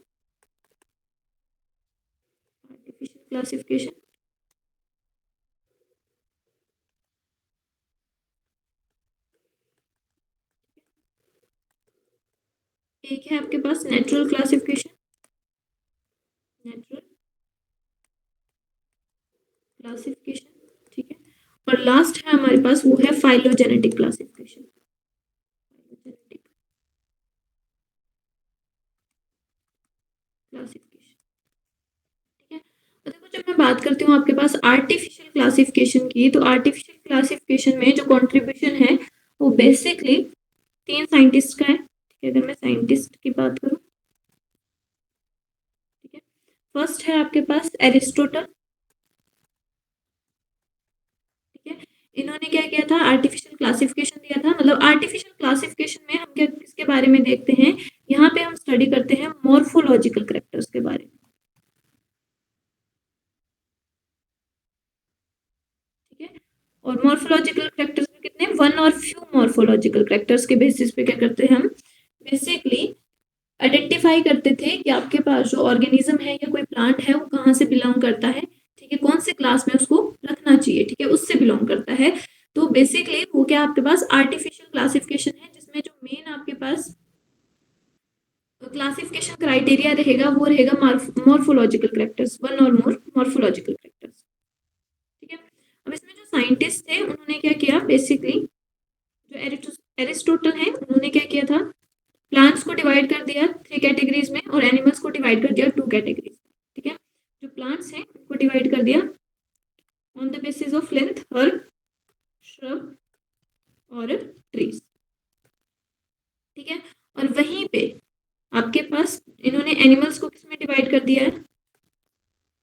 आर्टिफिशियल क्लासिफिकेशन, एक है आपके पास नेचुरल क्लासिफिकेशन। नेचुरल क्लासिफिकेशन, ठीक है, और लास्ट है हमारे पास वो है फाइलोजेनेटिक क्लासिफिकेशन। क्लासिफिकेशन, ठीक है। और देखो, जब मैं बात करती हूँ आपके पास आर्टिफिशियल क्लासिफिकेशन की, तो आर्टिफिशियल क्लासिफिकेशन में जो कंट्रीब्यूशन है वो बेसिकली 3 साइंटिस्ट का है। ठीक है, अगर मैं साइंटिस्ट की बात करूँ, ठीक है, फर्स्ट है आपके पास एरिस्टोटल। ठीक है, इन्होंने क्या किया था, आर्टिफिशियल क्लासिफिकेशन दिया था। मतलब आर्टिफिशियल क्लासिफिकेशन में हम क्या किसके बारे में देखते हैं, यहाँ पे हम स्टडी करते हैं मॉर्फोलॉजिकल करेक्टर्स के बारे में। ठीक है, और मॉर्फोलॉजिकल करेक्टर्स में कितने, वन और फ्यू मॉर्फोलॉजिकल करेक्टर्स के बेसिस पे क्या करते हैं हम, बेसिकली आइडेंटिफाई करते थे कि आपके पास जो ऑर्गेनिज्म है या कोई प्लांट है वो कहाँ से बिलोंग करता है। ठीक है, कौन से क्लास में उसको रखना चाहिए, ठीक है, उससे बिलोंग करता है। तो बेसिकली वो क्या आपके पास आर्टिफिशियल क्लासिफिकेशन है, जिसमें जो मेन आपके पास क्लासिफिकेशन क्राइटेरिया रहेगा वो रहेगा मॉर्फोलॉजिकल करेक्टर्स, वन और मोर मॉर्फोलॉजिकल करेक्टर्स। ठीक है, अब इसमें जो साइंटिस्ट थे उन्होंने क्या किया, बेसिकली जो एरिस्टोटल है उन्होंने क्या किया था, प्लांट्स को डिवाइड कर दिया 3 कैटेगरीज में और एनिमल्स को डिवाइड कर दिया 2 कैटेगरीज। ठीक है, जो प्लांट्स हैं उनको डिवाइड कर दिया on the basis of length, herb, shrub और ट्रीज। ठीक है, और वहीं पे आपके पास इन्होंने एनिमल्स को किस में डिवाइड कर दिया है,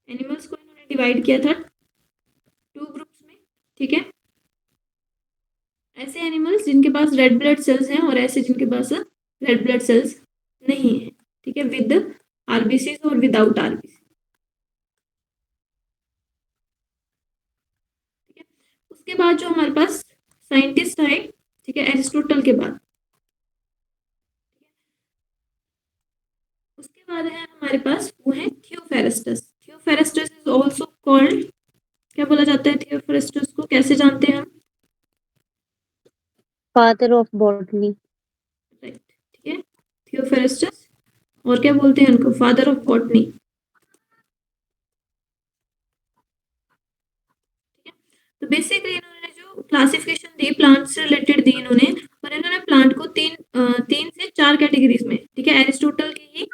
एनिमल्स को इन्होंने डिवाइड किया था 2 ग्रुप्स में। ठीक है, ऐसे एनिमल्स जिनके पास रेड ब्लड सेल्स हैं और ऐसे जिनके पास रेड ब्लड सेल्स नहीं है। ठीक है, विद आरबीसी और विदाउट आरबीसी। ठीक है, उसके बाद जो हमारे पास साइंटिस्ट आए, ठीक है, एरिस्टोटल के बाद, उसके बाद है हमारे पास वो है थियोफेरेस्टस। थियोफेरेस्टस इज आल्सो कॉल्ड, क्या बोला जाता है थियोफेरेस्टस को, कैसे जानते हैं हम, फादर ऑफ बॉटनी। राइट। ठीक है, थियोफेरेस्टस, और क्या बोलते हैं उनको, फादर ऑफ बॉटनी। तो बेसिकली इन्होंने जो क्लासिफिकेशन दी प्लांट से रिलेटेड दी इन्होंने, और इन्होंने प्लांट को 3 से 4 कैटेगरीज में, ठीक है, एरिस्टोटल की ही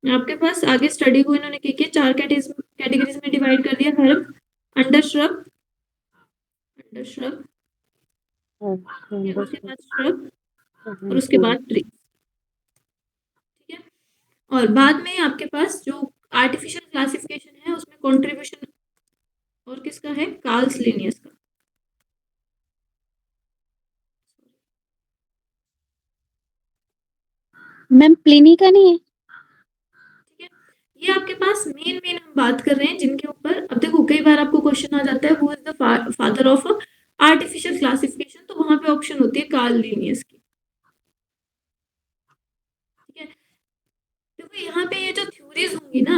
आपके पास आगे स्टडी को इन्होंने क्या किया, 4 कैटेगरीज में डिवाइड कर दिया, herb, under shrub, under shrub, उसके बाद श्रब और उसके बाद ट्री। ठीक है, और बाद में आपके पास जो आर्टिफिशियल क्लासिफिकेशन है उसमें कंट्रीब्यूशन और किसका है, कार्ल्स लिनियस का। मैम प्लिनी का नहीं है? ठीक है, ये आपके पास मेन हम बात कर रहे हैं जिनके ऊपर, अब देखो कई बार आपको क्वेश्चन आ जाता है who is the father of artificial classification, तो वहां पे ऑप्शन होती है कार्ल लिनियस की। ठीक है, देखो यहाँ पे ये जो थ्योरीज होंगी ना,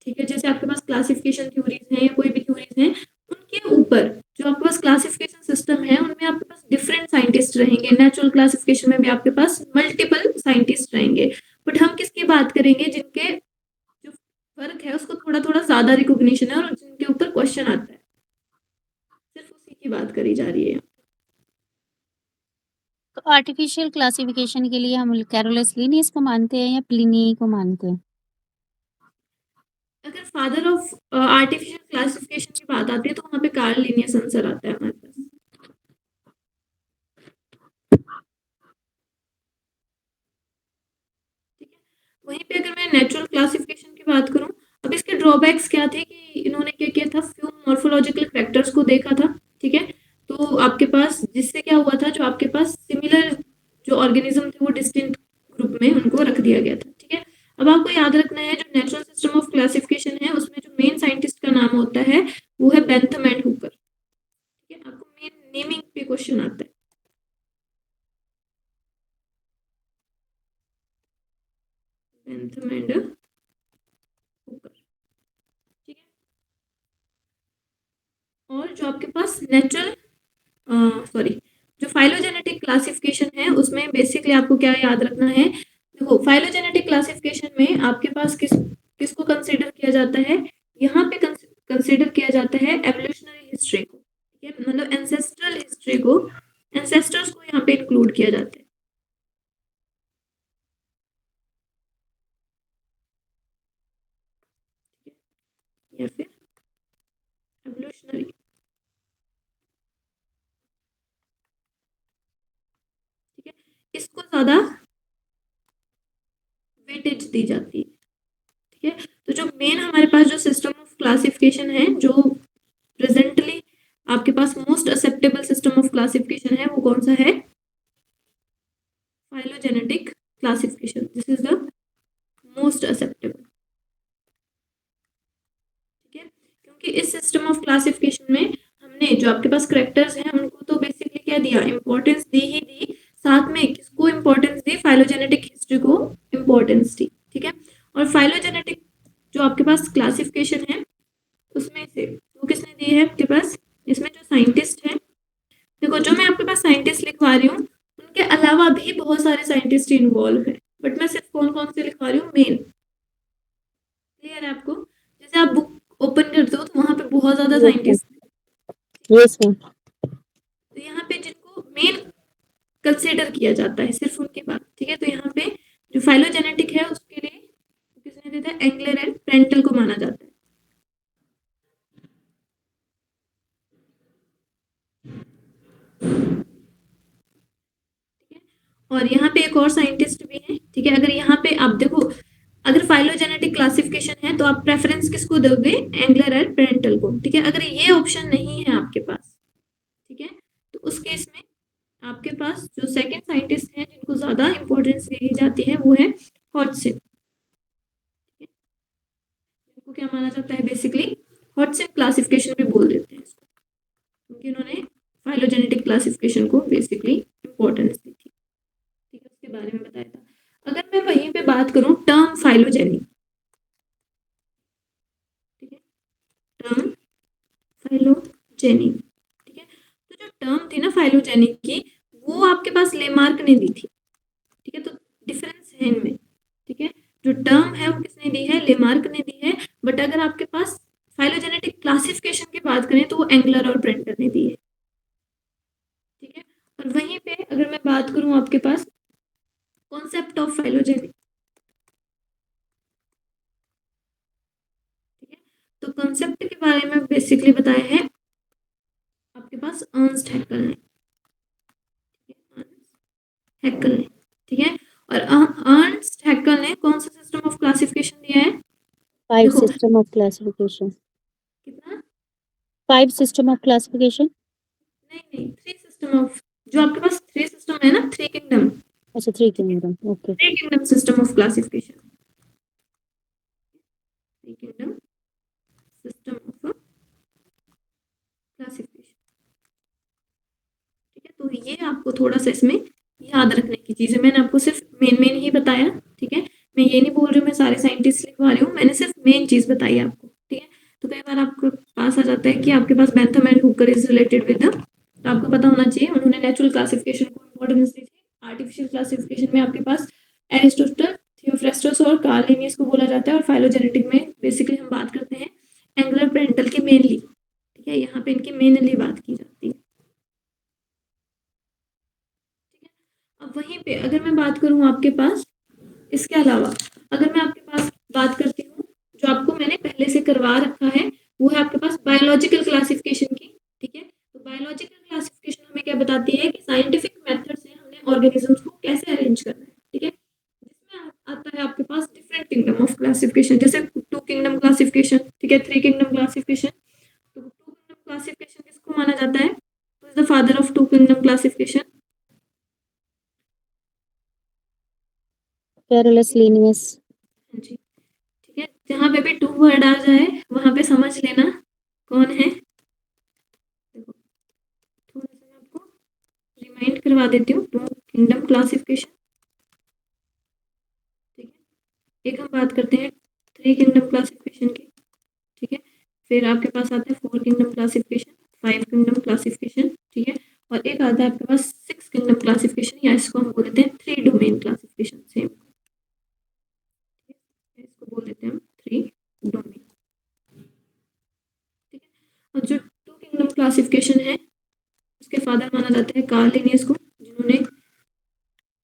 ठीक है, जैसे आपके पास क्लासिफिकेशन थ्योरीज हैं या कोई भी थ्योरीज हैं, उनके ऊपर जो आपके पास क्लासिफिकेशन सिस्टम है उनमें आपके पास डिफरेंट साइंटिस्ट रहेंगे। नेचुरल क्लासिफिकेशन में भी आपके पास मल्टीपल साइंटिस्ट रहेंगे, बट हम किसकी बात करेंगे, जिनके जो फर्क है उसको थोड़ा थोड़ा ज्यादा रिकॉग्निशन है और जिनके ऊपर क्वेश्चन आता है, सिर्फ उसी की बात करी जा रही है। तो तो आर्टिफिशियल क्लासिफिकेशन के लिए हम कैरोलस लिनियस को मानते हैं या प्लिनी को मानते हैं? अगर फादर ऑफ आर्टिफिशियल क्लासिफिकेशन की बात आती है तो वहाँ पे कार्ल लिनियस आंसर आता है हमारे पास। ठीक है, वहीं पे अगर मैं नेचुरल क्लासिफिकेशन की बात करूँ, अब इसके ड्रॉबैक्स क्या थे कि इन्होंने क्या किया था, फ्यू मॉर्फोलॉजिकल फैक्टर्स को देखा था। ठीक है, तो आपके पास जिससे क्या हुआ था, जो आपके पास सिमिलर जो ऑर्गेनिज्म थे वो डिस्टिंक्ट ग्रुप में उनको रख दिया गया था। ठीक है, अब आपको याद रखना है जो नेचुरल सिस्टम ऑफ क्लासिफिकेशन है उसमें जो मेन साइंटिस्ट का नाम होता है वो है बेंथम एंड हुकर। ठीक है, आपको मेन नेमिंग पे क्वेश्चन आता है। Bentham and Hooker. ठीक है, और जो आपके पास नेचुरल जो फाइलोजेनेटिक क्लासिफिकेशन है उसमें बेसिकली आपको क्या याद रखना है, देखो फाइलोजेनेटिक क्लासिफिकेशन में आपके पास किसको कंसीडर किया जाता है, यहाँ पे कंसीडर किया जाता है एवोल्यूशनरी हिस्ट्री को। ठीक है, मतलब एंसेस्ट्रल हिस्ट्री को, एंसेस्टर्स को यहाँ पे इंक्लूड किया जाता है। या फिर एवोल्यूशनरी। ठीक है, इसको ज्यादा वेटेज दी जाती है। ठीक है, तो जो मेन हमारे पास जो सिस्टम ऑफ क्लासिफिकेशन है, जो प्रेजेंटली आपके पास most acceptable system of classification है, वो कौन सा है, phylogenetic classification. This is the most acceptable. ठीक है, क्योंकि इस सिस्टम ऑफ क्लासिफिकेशन में हमने जो आपके पास करेक्टर्स हैं उनको तो बेसिकली क्या दिया, इंपॉर्टेंस दी ही दी, साथ में किसको इंपॉर्टेंस दी, फाइलोजेनेटिक हिस्ट्री को इंपॉर्टेंस दी। ठीक है, और फाइलोजेनेटिक जो आपके पास क्लासिफिकेशन है उसमें से वो किसने दी है आपके पास, इसमें जो साइंटिस्ट हैं, देखो जो मैं आपके पास साइंटिस्ट लिखवा रही हूँ उनके अलावा भी बहुत सारे साइंटिस्ट इन्वॉल्व हैं, बट मैं सिर्फ कौन कौन से लिखवा रही हूँ, मेन। क्लियर है आपको, जैसे आप बुक ओपन करते हो तो वहां पे बहुत ज्यादा साइंटिस्ट, यस मैम। तो यहाँ पे जिनको मेन कंसिडर किया जाता है सिर्फ उनके बाद। ठीक है, तो यहाँ पे जो फाइलोजेनेटिक है उसके लिए किसने दिया था, एंगलर एंड प्रेंटल को माना जाता है। ठीक है, और यहाँ पे एक और साइंटिस्ट भी है। ठीक है, अगर यहाँ पे आप देखो, अगर फाइलोजेनेटिक क्लासिफिकेशन है तो आप प्रेफरेंस किसको दोगे, एंगलर एंड प्रेंटल को। ठीक है, अगर ये ऑप्शन नहीं है आपके पास, ठीक है, तो उस केस में आपके पास जो सेकंड साइंटिस्ट हैं जिनको ज्यादा इंपॉर्टेंस दी जाती है वो है हॉटसन। इनको क्या माना जाता है, बेसिकली हॉटसन क्लासिफिकेशन भी बोल देते हैं इसको, क्योंकि उन्होंने फाइलोजेनेटिक क्लासिफिकेशन को बेसिकली इंपॉर्टेंस दी थी। ठीक है, उसके बारे में बताया था। अगर मैं वहीं पे बात करूं टर्म फाइलोजेनी, ठीक है, टर्म फाइलोजेनी। ठीक है, तो जो टर्म थी ना फाइलोजेनी की, वो आपके पास लेमार्क ने दी थी। ठीक है, तो डिफरेंस है इनमें। ठीक है, जो टर्म है वो किसने दी है, लेमार्क ने दी है, बट अगर आपके पास फाइलोजेनेटिक क्लासिफिकेशन की बात करें तो वो एंगलर और प्रेंटल ने दी है। ठीक है, और वहीं पे अगर मैं बात करूं आपके पास कॉन्सेप्ट ऑफ फाइलोजेनी, ठीक है, तो कॉन्सेप्ट के बारे में बेसिकली बताया है आपके पास अर्नस्ट हैक्कल ने। हैक्कल ने, ठीक है, और अर्नस्ट हैक्कल ने कौन सा सिस्टम ऑफ क्लासिफिकेशन दिया है, 5 देखो सिस्टम ऑफ क्लासिफिकेशन। कितना, 5 सिस्टम ऑफ क्लासिफिकेशन। नहीं 3 सिस्टम ऑफ, जो आपके पास 3 सिस्टम है ना, 3 किंगडम, अच्छा 3 kingdom. Okay. 3 kingdom system of classification, 3 kingdom system of classification. ठीक है, तो ये आपको थोड़ा सा इसमें याद रखने की चीज़ है। मैंने आपको सिर्फ मेन ही बताया। ठीक है, मैं ये नहीं बोल रही हूँ मैं सारे साइंटिस्ट लिखवा रही हूँ, मैंने सिर्फ मेन चीज़ बताई आपको। ठीक है, तो कई बार आपके पास आ जाता है कि आपके पास Bentham and Hooker is related with, तो आपको पता होना चाहिए उन्होंने नेचुरल क्लासिफिकेशन को इंपॉर्टेंस दी थी। आर्टिफिशियल क्लासिफिकेशन में आपके पास एरिस्टोटल, थियोफ्रेस्टस और कार्ल लिनियस को बोला जाता है, और फाइलोजेनेटिक में बेसिकली हम बात करते हैं एंगलर प्रेंटल की मेनली। ठीक है, यहाँ पे इनकी मेनली बात की जाती है। अब वहीं पे अगर मैं बात करूँ आपके पास, इसके अलावा अगर मैं आपके पास बात करती हूँ, जो आपको मैंने पहले से करवा रखा है, वो है आपके पास बायोलॉजिकल क्लासिफिकेशन की, ठीक है। तो बायोलॉजिकल क्लासिफिकेशन हमें क्या बताती है कि साइंटिफिक मेथड से हमने ऑर्गेनिजम्स को कैसे अरेंज करना है, ठीक है। जिसमें आता है आपके पास डिफरेंट किंगडम ऑफ क्लासिफिकेशन, जैसे 2 किंगडम क्लासिफिकेशन, ठीक है, 3 किंगडम क्लासिफिकेशन। तो 2 किंगडम क्लासिफिकेशन किसको माना जाता है? Who is the father of 2 kingdom classification? Carolus Linnaeus. हाँ जी, ठीक है। जहाँ पे भी 2 वर्ड आ जाए वहां पे समझ लेना कौन है। देखो, थोड़ा सा मैं आपको रिमाइंड करवा देती हूँ 2 किंगडम क्लासिफिकेशन, ठीक है। एक हम बात करते हैं 3 किंगडम क्लासिफिकेशन की, ठीक है। फिर आपके पास आता है 4 किंगडम क्लासिफिकेशन, 5 किंगडम क्लासिफिकेशन, ठीक है। और एक आता है आपके पास 6 किंगडम क्लासिफिकेशन, या इसको हम बोल देते हैं 3 डोमेन क्लासिफिकेशन, सेम इसको बोल देते हैं हम 3 डोमेन, ठीक है। और जो 2 किंगडम क्लासिफिकेशन है उसके फादर माना जाता है कार्ल लिनियस को, जिन्होंने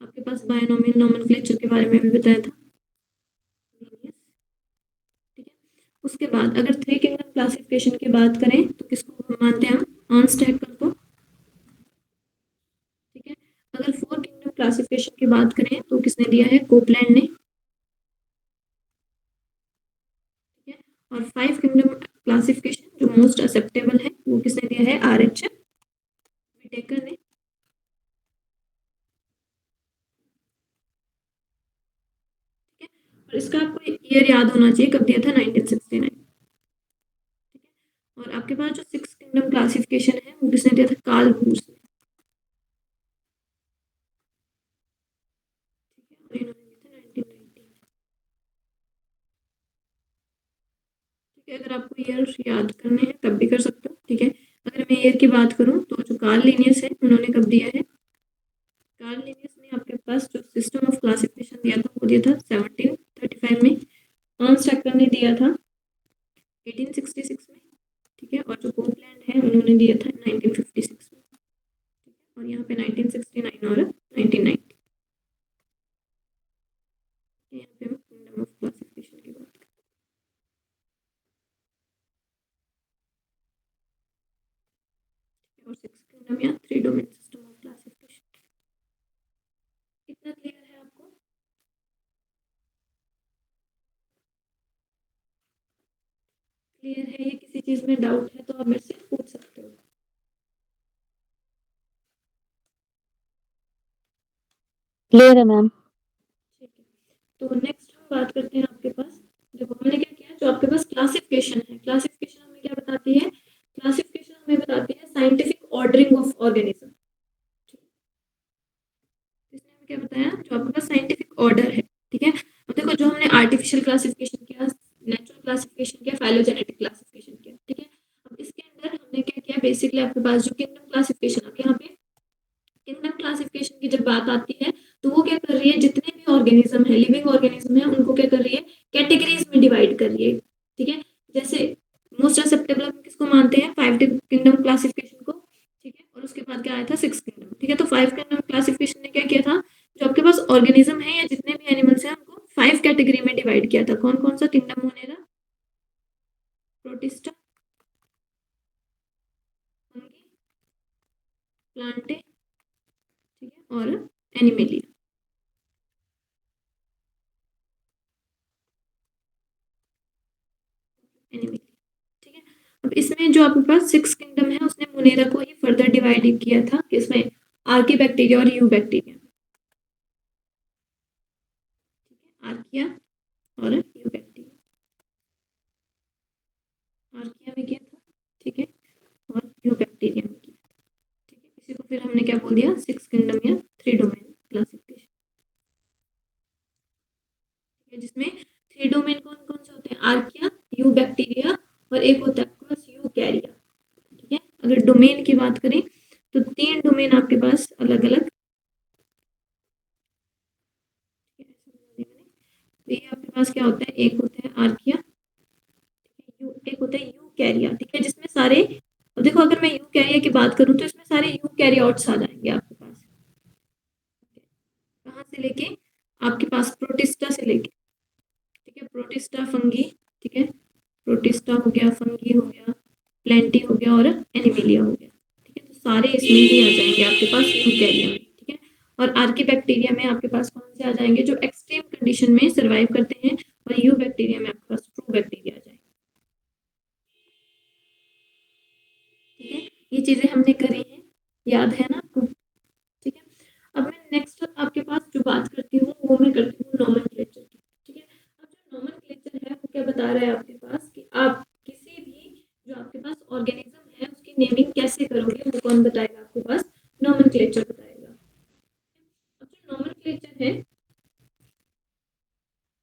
आपके पास बायनोमियल नोमेनक्लेचर के बारे में भी बताया था, लिनियस, ठीक है। उसके बाद अगर 3 किंगडम क्लासिफिकेशन की बात करें तो किसको हम मानते हैं? हम अर्नस्ट को, ठीक है। अगर 4 किंगडम क्लासिफिकेशन की बात करें तो किसने दिया है? कोपलैंड ने, ठीक है। और 5 किंगडम क्लासिफिकेशन जो मोस्ट एक्सेप्टेबल है वो किसने दिया है? आरएच विटेकर ने, ठीक है। और इसका आपको ईयर याद होना चाहिए, कब दिया था? 1969, ठीक है। और आपके पास जो 6 किंगडम क्लासिफिकेशन है वो किसने दिया था? कार्ल बूस ने, ठीक है। और इन्होंने दिया था 1919, ठीक है। अगर आपको ईयर याद करने हैं तब भी कर सकते हो, ठीक है। अगर मैं ईयर की बात करूं तो जो कार्ल लिनियस है उन्होंने कब दिया है? कार्ल लिनियस ने आपके पास जो सिस्टम ऑफ क्लासिफिकेशन दिया था वो दिया था 1735 में। अर्नस्ट हैकर ने दिया था 1866 में, ठीक है। और जो कोपलैंड है उन्होंने दिया था 1956 में, ठीक है। और यहाँ पे 1969 और 1990, यहाँ पे हम किंगडम ऑफ क्लासिफिकेशन की बात करें, और 6 किंगडम या 3 डोमेन सिस्टम ऑफ क्लासिफिकेशन। कितना क्लियर है आपको? क्लियर है? ये किसी चीज में डाउट है तो आप मेरे से पूछ सकते हो। क्लियर है मैम। ठीक है, तो नेक्स्ट हम बात करते हैं आपके पास, देखो हमने क्या किया, जो आपके पास क्लासिफिकेशन है, क्लासिफिकेशन हमें क्या बताती है? क्लासिफिकेशन हमें बताती है साइंटिफिक ऑर्डरिंग ऑफ ऑर्गेनिज्म। इसने हमें क्या बताया? जो आपके पास साइंटिफिक ऑर्डर है, ठीक है। अब देखो, जो हमने आर्टिफिशियल क्लासिफिकेशन किया, नेचुरल क्लासिफिकेशन किया, फाइलोजेनेटिक क्लासिफिकेशन किया, ठीक है। अब इसके अंदर हमने क्या किया? बेसिकली आपके पास जो किंगडम क्लासिफिकेशन, अब यहाँ पे किंगडम क्लासिफिकेशन की जब बात आती है तो वो क्या कर रही है? जितने भी ऑर्गेनिज्म है, लिविंग ऑर्गेनिज्म है, उनको क्या कर रही है? कैटेगरीज में डिवाइड कर रही है, ठीक है। जैसे मोस्ट एक्सेप्टेबल हम किसको मानते हैं? 5 किंगडम क्लासिफिकेशन को, ठीक है। और उसके बाद क्या आया था? 6 किंगडम, ठीक है। तो 5 किंगडम क्लासिफिकेशन ने क्या किया था? जो आपके पास ऑर्गेनिज्म है या जितने भी एनिमल्स हैं उनको 5 कैटेगरी में डिवाइड किया था। कौन कौन सा? Kingdom Monera, protista, fungi, Plantae, ठीक है, और एनिमेलिया, एनिमेलिया, ठीक है। अब इसमें जो आपके पास 6 किंगडम है उसने मोनेरा को ही फर्दर डिवाइड किया था, किसमें? आर्की बैक्टीरिया और यू बैक्टीरिया, आर्किया और यू बैक्टीरिया, आर्किया में किया था, ठीक है, और यू बैक्टीरिया में किया, ठीक है। इसी को फिर हमने क्या बोल दिया? 6 किंगडम या 3 डोमेन क्लासिफिकेशन, ठीक है। जिसमें 3 डोमेन कौन कौन से होते हैं? आर्किया, यू बैक्टीरिया, और एक होता है आपके पास यू कैरिया, ठीक है। अगर डोमेन की बात करें तो 3 डोमेन आपके पास अलग अलग, तो ये आपके पास क्या होता है? एक होता है आर्किया, एक होता है यू कैरिया, ठीक है। जिसमें सारे, अब देखो अगर मैं यू कैरिया की बात करूं तो इसमें सारे यू कैरियोट्स आ जाएंगे आपके पास, से लेके आपके पास प्रोटिस्टा से लेके, ठीक है, प्रोटिस्टा, फंगी, ठीक है, प्रोटिस्टा हो गया, फंगी हो गया, प्लेंटी हो गया और एनिमिलिया हो गया, ठीक है। तो सारे इसमें ही आ जाएंगे आपके पास यूकैरिया में, ठीक है। और आर्किबैक्टीरिया में आपके पास कौन से आ जाएंगे, जो एक्सट्रीम कंडीशन में सर्वाइव करते हैं, और यू बैक्टीरिया में आपके पास ट्रू बैक्टीरिया आ जाएंगे, ठीक है। ये चीजें हमने करी हैं, याद है ना आपको, ठीक है। अब मैं नेक्स्ट आपके पास जो बात करती हूँ वो मैं करती हूँ नोमेनक्लेचर की, ठीक है। अब जो नोमेनक्लेचर है वो क्या बता रहा है आपके पास कि आप किसी भी जो आपके पास ऑर्गेनिज्म है उसकी नेमिंग कैसे करोगे, वो कौन बताएगा आपके पास, नोमेनक्लेचर बताएगा। अब जो नोमेनक्लेचर है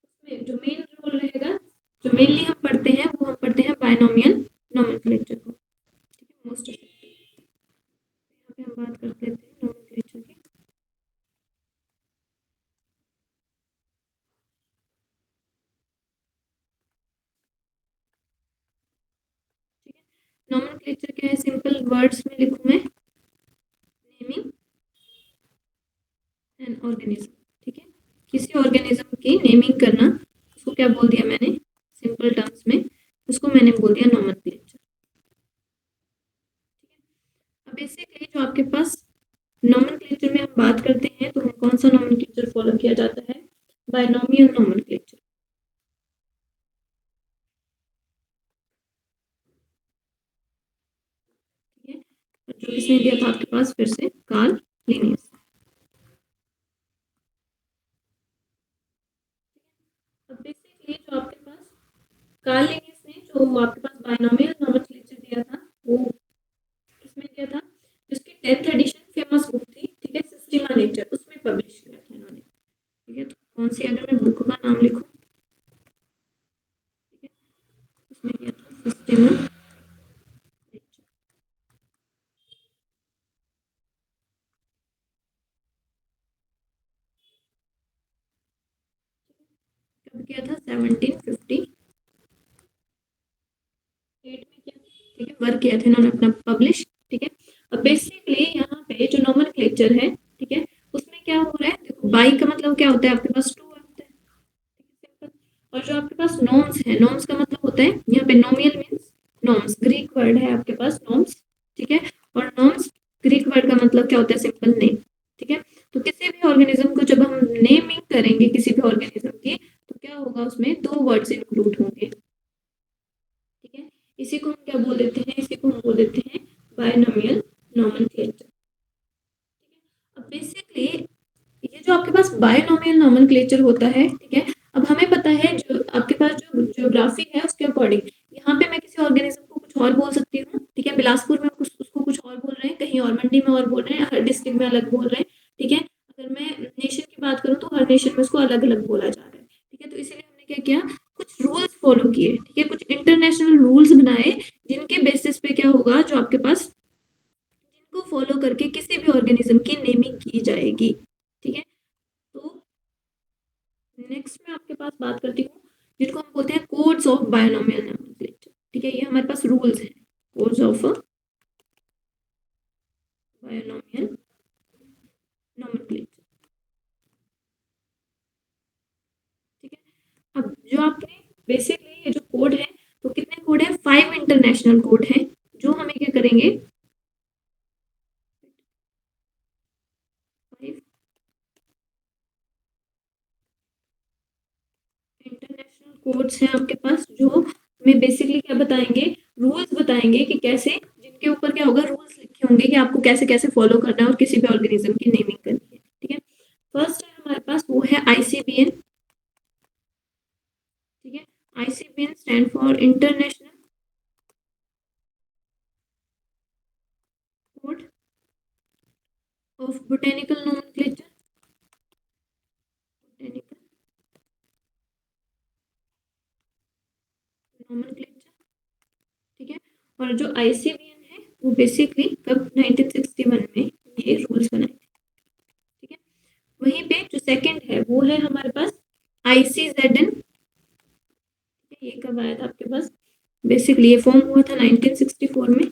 उसमें जो मेन रोल रहेगा, जो मेनली हम पढ़ते हैं वो हम पढ़ते हैं बायनोमियल नोमेनक्लेचर को, ठीक है, मोस्ट इफेक्टिव। यहाँ पे हम बात करते थे नोमेनक्लेचर की। नोमेनक्लेचर क्या है, सिंपल वर्ड्स में लिखूं मैं, नेमिंग एन ऑर्गेनिज्म, ठीक है। किसी ऑर्गेनिज्म की नेमिंग करना, उसको क्या बोल दिया मैंने, सिंपल टर्म्स में उसको मैंने बोल दिया नोमेनक्लेचर, ठीक है। अब बेसिकली जो आपके पास नोमेनक्लेचर में हम बात करते हैं तो हम कौन सा नोमेनक्लेचर फॉलो किया जाता है, बायनोमियल नोमेनक्लेचर, ठीक है। जो किसने दिया था आपके पास, फिर से कार्ल लिनियस। अब बेसिकली जो आपके पास कार्ल लिनियस ने जो आपके पास बायनोमियल नोमेनक्लेचर दिया था वो किसमें दिया था, जिसकी 10th एडिशन फेमस बुक थी, ठीक है, सिस्टेमा नेचर, उसमें पब्लिश किया था इन्होंने, ठीक है। तो कौन सी, अगर मैं बुक का नाम लिखूं, ठीक है, उसमें दिया था सिस्टेमा नेचर। कब किया था, 1758 में किया, ठीक है, वर्क किया था इन्होंने अपना पब्लिश, ठीक है। अब बेसिकली यहाँ पे जो नोमेनक्लेचर है, ठीक है, उसमें क्या हो रहा है, देखो बाई का मतलब क्या होता है, आपके पास 2 होता है, सिंपल। और जो आपके पास नॉर्म्स है, नॉर्म्स का मतलब होता है यहाँ पे नोमियल मीन्स नॉर्म्स, ग्रीक वर्ड है आपके पास नॉर्म्स, ठीक है। और नॉर्म्स ग्रीक वर्ड का मतलब क्या होता है, सिंपल नेम, ठीक है। तो किसी भी ऑर्गेनिज्म को जब हम नेमिंग करेंगे किसी भी ऑर्गेनिज्म की, तो क्या होगा, उसमें 2 वर्ड्स इंक्लूड होंगे, ठीक है। इसी को हम क्या बोल देते हैं, इसी को हम बोल देते हैं बायनोमियल नोमेनक्लेचर, ठीक है। अब बेसिकली ये जो आपके पास बायनोमियल नोमेनक्लेचर होता है, ठीक है। अब हमें पता है जो आपके पास जो ज्योग्राफी है उसके अकॉर्डिंग यहाँ पे मैं किसी ऑर्गेनिज्म को कुछ और बोल सकती हूँ, ठीक है। बिलासपुर में उसको कुछ और बोल रहे हैं, कहीं और मंडी में और बोल रहे हैं, हर डिस्ट्रिक्ट में अलग बोल रहे हैं, ठीक है। अगर मैं नेशन की बात करूँ तो हर नेशन में उसको अलग अलग बोला जा रहा है, ठीक है। तो इसीलिए हमने क्या किया, कुछ रूल्स फॉलो किए, ठीक है, कुछ इंटरनेशनल रूल्स बनाए, जिनके बेसिस पे क्या होगा, जो आपके पास जिनको फॉलो करके किसी भी ऑर्गेनिज्म की नेमिंग की जाएगी, ठीक है। तो नेक्स्ट मैं आपके पास बात करती हूँ जिनको हम बोलते हैं कोड्स ऑफ बायनोमियल नोमेनक्लेचर, ठीक है। ये हमारे पास रूल्स हैं, कोड्स ऑफ बायनोमियल नोमेनक्लेचर, ठीक है। अब जो आपने बेसिकली ये जो कोड है, तो कितने कोड है, 5 इंटरनेशनल कोड है, जो हमें क्या करेंगे, 5 इंटरनेशनल कोड्स हैं आपके पास, जो हमें बेसिकली क्या बताएंगे, रूल्स बताएंगे कि कैसे, जिनके ऊपर क्या होगा, रूल्स लिखे होंगे कि आपको कैसे कैसे फॉलो करना है और किसी भी ऑर्गेनिज्म की नेमिंग करनी है, ठीक है। फर्स्ट है हमारे पास, वो है ICBN, ठीक है। ICBN stand for international code of botanical nomenclature, botanical nomenclature, ठीक है। और जो ICBN है वो बेसिकली कब, 1961 में ये रूल्स बनाए थे, ठीक है। वहीं पे जो सेकंड है वो है हमारे पास ICZN, ये कब आया था आपके पास, बेसिकली ये फॉर्म हुआ था 1964 में,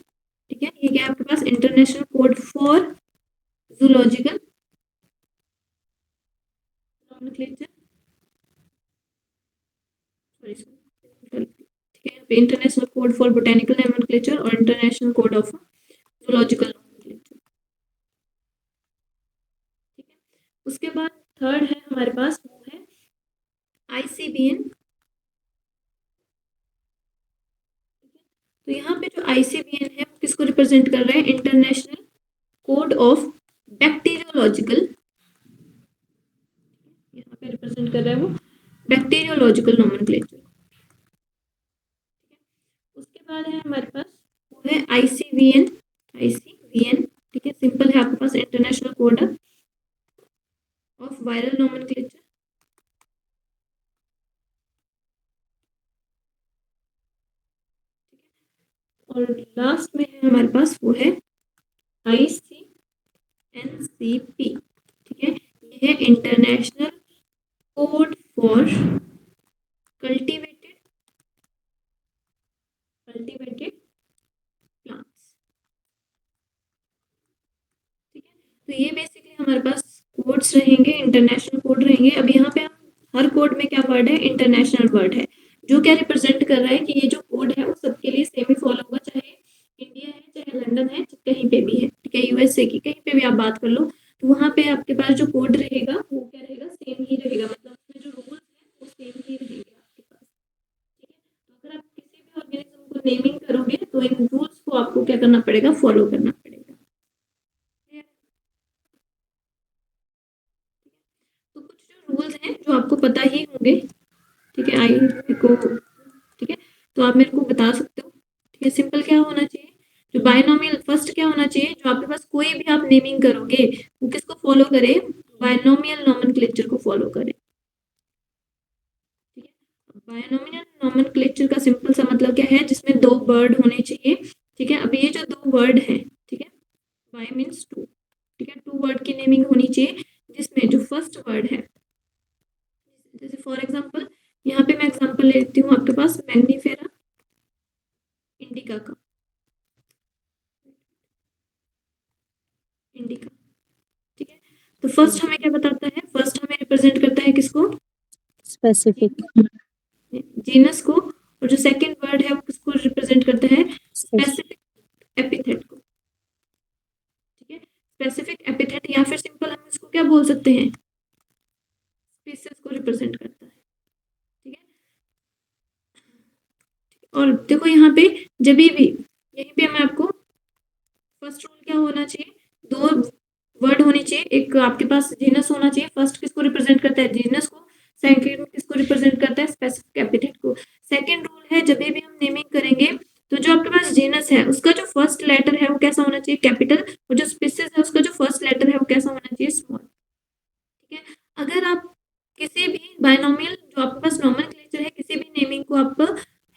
ठीक है। ये क्या आपके पास, international code for zoological nomenclature, ठीक है, international code for botanical nomenclature और international code of zoological nomenclature, ठीक है। उसके बाद थर्ड है हमारे पास, वो है ICBN। तो यहाँ पे जो ICBN है वो किसको रिप्रेजेंट कर रहा है, इंटरनेशनल कोड ऑफ बैक्टीरियोलॉजिकल, यहाँ पे रिप्रेजेंट कर रहा है वो बैक्टीरियोलॉजिकल नॉमेनक्लेचर। उसके बाद है हमारे पास वो है ICVN, ठीक है, सिंपल है आपके पास international code of viral nomenclature. और लास्ट में है हमारे पास वो है ICNCP, ठीक है, ये है international code for cultivated plants, ठीक है। तो ये बेसिकली हमारे पास कोड्स रहेंगे, इंटरनेशनल कोड रहेंगे। अब यहाँ पे हम हर कोड में क्या वर्ड है, इंटरनेशनल वर्ड है, जो क्या रिप्रेजेंट कर रहा है कि ये जो कोड है वो सबके लिए सेम ही फॉलो होगा, चाहे इंडिया है, चाहे लंदन है, कहीं पे भी है, ठीक है, USA की कहीं पे भी आप बात कर लो, तो वहाँ पे आपके पास जो कोड रहेगा वो क्या रहेगा, सेम ही रहेगा, मतलब उसमें जो रूल्स है वो सेम ही रहेंगे आपके पास, ठीक है। तो अगर आप किसी भी ऑर्गेनिज्म को नेमिंग करोगे तो इन रूल्स को आपको क्या करना पड़ेगा, फॉलो करना पड़ेगा। तो कुछ जो रूल्स हैं जो आपको पता ही होंगे, ठीक है, ठीक है, तो आप मेरे को बता सकते हो, ठीक है। सिंपल क्या होना चाहिए, जो बायनोमियल फर्स्ट क्या होना चाहिए, जो आपके पास कोई भी आप नेमिंग करोगे वो किसको फॉलो करे, बायनोमियल नॉमेनक्लेचर को फॉलो करे, ठीक है। बायनोमियल नॉमेनक्लेचर का सिंपल सा मतलब क्या है, जिसमें दो वर्ड होने चाहिए, ठीक है। अब ये जो दो वर्ड है, ठीक है, बाय मीन्स टू, ठीक है, टू वर्ड की नेमिंग होनी चाहिए, जिसमें जो फर्स्ट वर्ड है, जैसे फॉर एग्जांपल यहाँ पे मैं एग्जांपल लेती हूँ आपके पास मैग्नीफेरा इंडिका का, इंडिका, ठीक है। तो फर्स्ट हमें क्या बताता है, फर्स्ट हमें रिप्रेजेंट करता है किसको, स्पेसिफिक जीनस को, और जो सेकंड वर्ड है वो किसको रिप्रेजेंट करता है, स्पेसिफिक एपिथेट को, ठीक है। स्पेसिफिक एपिथेट या फिर सिंपल हम इसको क्या बोल सकते हैं, स्पीसीज को रिप्रेजेंट करता है, ठीक है। और देखो यहाँ पे जब भी यहीं पे मैं आपको फर्स्ट रूल क्या होना चाहिए, दो वर्ड होनी चाहिए, एक आपके पास जीनस होना चाहिए, फर्स्ट किसको रिप्रेजेंट करता है, जीनस को, सेकंड किसको रिप्रेजेंट करता है, स्पेसिफिक एपिथेट को। सेकंड रूल है जब भी हम नेमिंग करेंगे तो जो आपके पास जीनस है उसका जो फर्स्ट लेटर है वो कैसा होना चाहिए, कैपिटल, और जो स्पीसीज है उसका जो फर्स्ट लेटर है वो कैसा होना चाहिए, स्मॉल, ठीक है। अगर आप किसी भी बायनोमियल जो आपके पास नॉमेनक्लेचर है, किसी भी नेमिंग को आप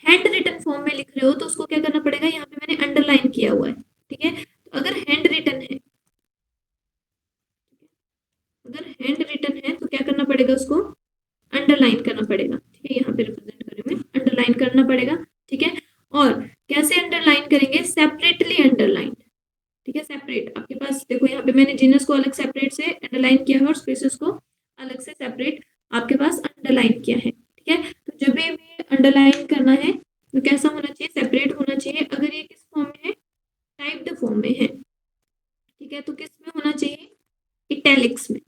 हैंड रिटन फॉर्म में लिख रहे हो तो उसको क्या करना पड़ेगा, यहाँ पे मैंने अंडरलाइन किया हुआ है, ठीक है। तो अगर हैंड रिटन है, अगर हैंड रिटन है तो क्या करना पड़ेगा, उसको अंडरलाइन करना पड़ेगा, ठीक है, यहाँ पे रिप्रेजेंट करें में अंडरलाइन करना पड़ेगा, ठीक है। और कैसे अंडरलाइन करेंगे, सेपरेटली अंडरलाइन, ठीक है, सेपरेट। आपके पास देखो यहाँ पे मैंने जीनस को अलग सेपरेट से अंडरलाइन किया है और स्पेसेस को अलग से सेपरेट आपके पास अंडरलाइन किया है, ठीक है। तो जब भी अंडरलाइन करना है तो कैसा होना चाहिए, सेपरेट होना चाहिए। अगर ये किस फॉर्म में है, टाइप्ड फॉर्म में है, ठीक है, तो किस में होना चाहिए, इटैलिक्स में,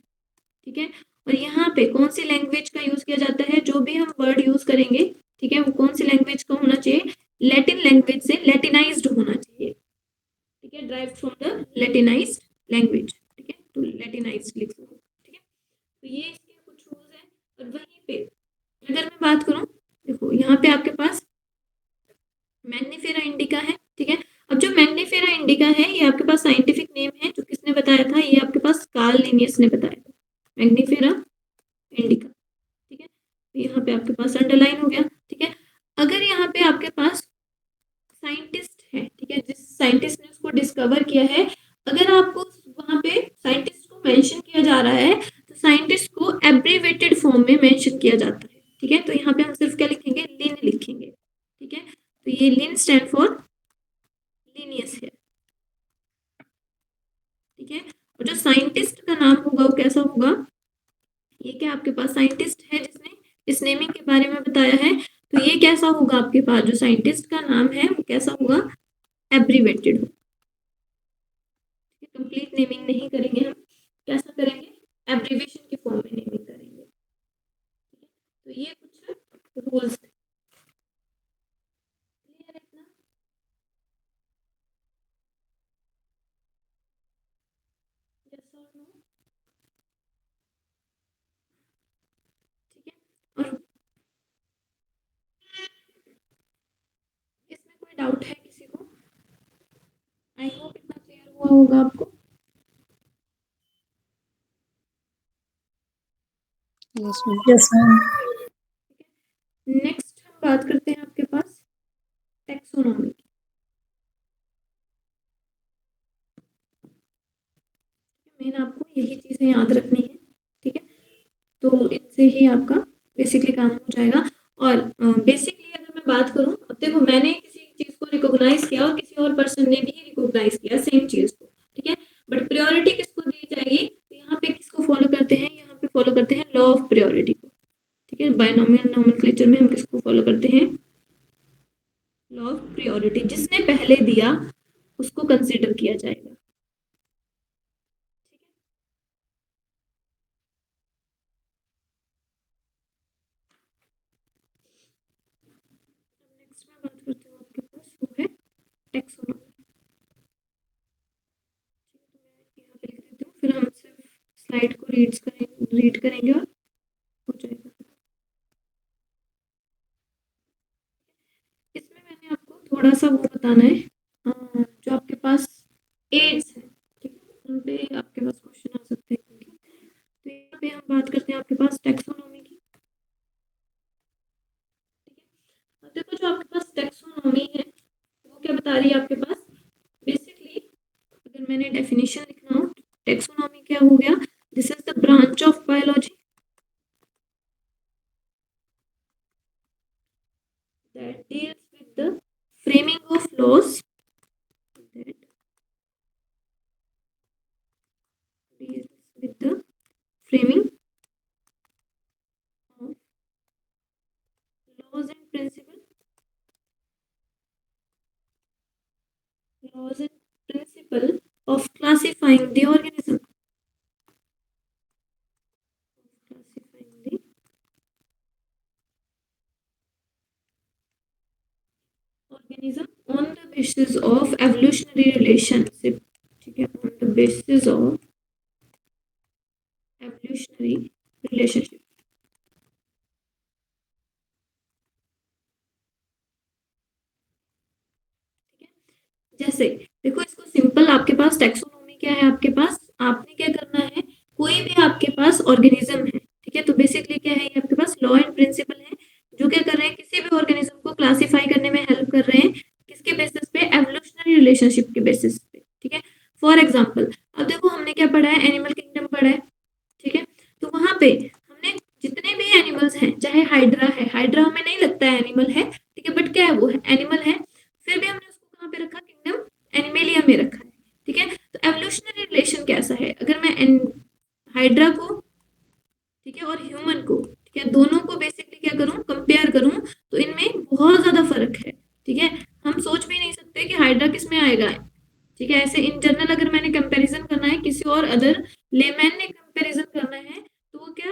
ठीक है। और यहाँ पे कौन सी लैंग्वेज का यूज किया जाता है, जो भी हम वर्ड यूज करेंगे, ठीक है, वो कौन सी लैंग्वेज का होना चाहिए, लैटिन लैंग्वेज से लैटिनाइज्ड होना चाहिए, ठीक है, ड्राइव्ड फ्रॉम द लैटिनाइज्ड लैंग्वेज, ठीक है, तो लैटिनाइज्ड लिख सकते हो, ठीक है। तो ये इसके कुछ रूल्स हैं। और वहीं पे अगर मैं बात करूं, देखो यहाँ पे आपके पास मैग्नीफेरा इंडिका है, ठीक है। अब जो मैग्नीफेरा इंडिका है ये आपके पास साइंटिफिक नेम है, जो किसने बताया था, ये आपके पास कार्ल लिनियस ने बताया था, मैग्नीफेरा इंडिका, ठीक है। तो यहाँ पे आपके पास अंडरलाइन हो गया, ठीक है। अगर यहाँ पे आपके पास साइंटिस्ट है, ठीक है, जिस साइंटिस्ट ने उसको डिस्कवर किया है, अगर आपको वहां पे साइंटिस्ट को मेंशन किया जा रहा है तो साइंटिस्ट को एब्रीवेटेड फॉर्म में मेंशन किया जाता है, ठीक है। तो यहाँ पे हम सिर्फ क्या लिखेंगे, लिन लिखेंगे, ठीक है। तो ये लिन स्टैंड फॉर लिनियस है, ठीक है। और जो साइंटिस्ट का नाम होगा वो कैसा होगा, ये क्या आपके पास साइंटिस्ट है जिसने इस नेमिंग के बारे में बताया है, तो ये कैसा होगा आपके पास, जो साइंटिस्ट का नाम है वो कैसा होगा, एब्रीवेटेड होगा। कंप्लीट नेमिंग नहीं करेंगे हम, कैसा करेंगे, एब्रीवेशन की फॉर्म में नेमिंग करेंगे। तो ये कुछ रूल्स थे, क्लियर है इतना? Yes or no? ठीक है, और इसमें कोई डाउट है किसी को? आई होप इतना क्लियर हुआ होगा आपको। Yes ma'am. Yes, ma'am. Next हम बात करते हैं आपके पास टैक्सोनॉमी की। मेन आपको यही चीजें याद रखनी है, ठीक है, तो इनसे ही आपका बेसिकली काम हो जाएगा। और बेसिकली अगर मैं बात करूं, अब देखो मैंने किसी चीज को रिकॉग्नाइज किया और किसी और पर्सन ने भी रिकॉग्नाइज किया सेम चीज को, ठीक है, बट प्रायोरिटी किसको दी जाएगी, तो यहाँ पे किसको फॉलो करते हैं, यहाँ पे फॉलो करते हैं लॉ ऑफ प्रायोरिटी को, ठीक है, बायनोमियल नोमेनक्लेचर में हम किसको फॉलो करते हैं, लॉ ऑफ प्रायोरिटी, जिसने पहले दिया उसको कंसिडर किया जाएगा। नेक्स्ट मैं बात करती हूँ आपके पास वो है टैक्सोनॉमी। यहाँ पे लिख देती हूँ, फिर हम सिर्फ स्लाइड को रीड करेंगे और हो जाएगा। इसमें मैंने आपको थोड़ा सा वो बताना है, जो आपके पास एड्स है, ठीक है, उन पे आपके पास क्वेश्चन आ सकते हैं, तो यहाँ पे हम बात करते हैं आपके पास टैक्सोनॉमी की, ठीक है। अब देखो जो आपके पास टैक्सोनॉमी है वो क्या बता रही है आपके पास, बेसिकली अगर मैंने डेफिनेशन लिखना हो, टैक्सोनॉमी क्या हो गया, this is the branch of biology that deals with the framing of laws, that deals with the framing of laws and principle, laws and principle of classifying the organism, classifying the organism on the basis of evolutionary relationship, ठीक है, on the basis of evolutionary relationship। जैसे देखो इसको सिंपल, आपके पास टैक्सोनॉमी क्या है, आपके पास आपने क्या करना है, कोई भी आपके पास ऑर्गेनिज्म है, ठीक है, तो बेसिकली क्या है, ये आपके पास लॉ एंड प्रिंसिपल है जो क्या कर रहे हैं, किसी भी ऑर्गेनिज्म को क्लासिफाई करने में हेल्प कर रहे हैं, किसके बेसिस पे, एवोल्यूशनरी रिलेशनशिप के बेसिस पे, ठीक है। फॉर एग्जाम्पल अब देखो हमने क्या पढ़ा है, एनिमल किंगडम पढ़ा है, ठीक है, तो वहां पे हमने जितने भी एनिमल्स हैं, चाहे हाइड्रा है, हाइड्रा हमें नहीं लगता है एनिमल है, ठीक है, बट क्या है वो है, एनिमल है, फिर भी हमने उसको कहाँ पे रखा, किंगडम एनिमेलिया में रखा है, ठीक है। तो एवोल्यूशनरी रिलेशन कैसा है, अगर मैं हाइड्रा को, ठीक है, और ह्यूमन को, ठीक है, दोनों को बेसिकली क्या करूं, कंपेयर करूं, तो इनमें बहुत ज्यादा फर्क है, ठीक है, हम सोच भी नहीं सकते कि हाइड्रा किस में आएगा, ठीक है। ऐसे इन जनरल अगर मैंने कंपैरिजन करना है, किसी और अदर लेमैन ने कंपैरिजन करना है, तो वो क्या,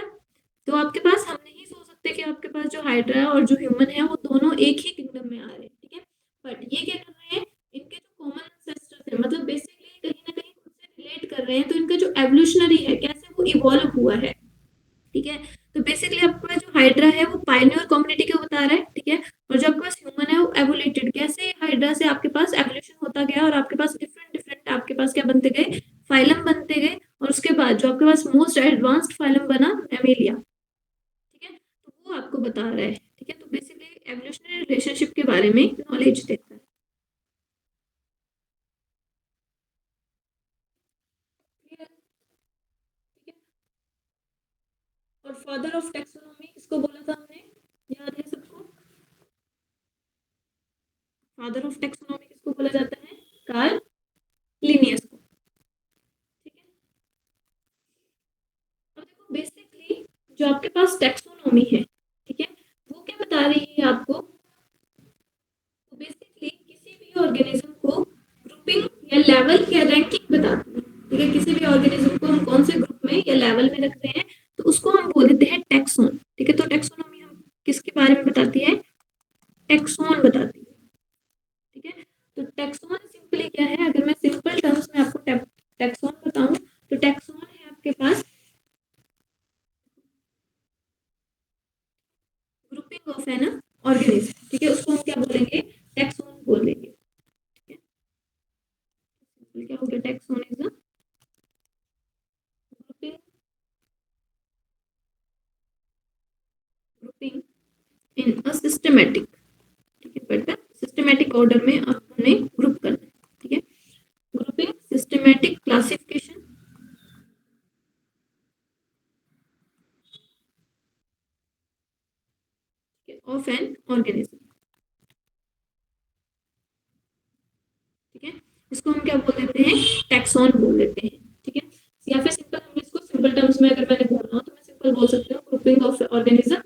तो आपके पास, हम नहीं सोच सकते कि आपके पास जो हाइड्रा है और जो ह्यूमन है वो दोनों एक ही किंगडम में आ रहे हैं, ठीक है, बट ये क्या कर रहे हैं, इनके जो कॉमन एंसेस्टर्स है, मतलब बेसिकली कहीं ना कहीं खुद से रिलेट कर रहे हैं, तो इनका जो एवोल्यूशनरी है, कैसे वो इवॉल्व हुआ है, ठीक है। तो बेसिकली आपका जो हाइड्रा है वो पायनियर कम्युनिटी को बता रहा है, ठीक है, और जो आपके पास ह्यूमन है वो एवोल्यूटेड, कैसे हाइड्रा से आपके पास एवोल्यूशन होता गया और आपके पास डिफरेंट डिफरेंट आपके पास क्या बनते गए, फाइलम बनते गए, और उसके बाद जो आपके पास मोस्ट एडवांस्ड फाइलम बना मैमेलिया, ठीक है, तो वो आपको बता रहा है, ठीक है, तो बेसिकली एवोल्यूशनरी रिलेशनशिप के बारे में नॉलेज देता है। Clear? ठीक है, और फादर ऑफ टैक्सोनॉमी किसको बोला था हमने, याद है सबको, फादर ऑफ टैक्सोनॉमी किसको बोला जाता है, कार्ल लिनियस को, ठीक है। अब देखो बेसिकली जो आपके पास टैक्सोनॉमी टेक्सोनॉमी है, ठीक है, वो क्या बता रही है आपको, तो बेसिकली किसी भी ऑर्गेनिज्म को ग्रुपिंग या लेवल या रैंकिंग बताती है, ठीक है, किसी भी ऑर्गेनिज्म को हम कौन से ग्रुप में या लेवल में रखते हैं तो उसको हम बोल देते हैं टैक्सोन, ठीक है। तो टैक्सोनॉमी हम किसके बारे में बताती है, टैक्सोन बताती है, ठीक है। तो टैक्सोन सिंपली क्या है, अगर मैं सिंपल टर्म्स में आपको टैक्सोन बताऊं तो टैक्सोन है आपके पास ग्रुपिंग ऑफ है ना ऑर्गेनिज्म, ठीक है, उसको हम क्या बोलेंगे, टैक्सोन बोलेंगे, ठीक है। सिंपल क्या हो गया, taxon is the grouping in a systematic, ठीक है, बेटा सिस्टमैटिक ऑर्डर में आप उन्हें ग्रुप करना है, ठीक है। Grouping systematic classification of an organism, ठीक है, इसको हम क्या बोल देते हैं, टैक्सोन बोल देते हैं, ठीक है। या फिर सिंपल हम इसको सिंपल टर्म्स में अगर मैंने बोलना हो तो मैं सिंपल बोल सकती हूँ ग्रुपिंग ऑफ ऑर्गेनिज्म,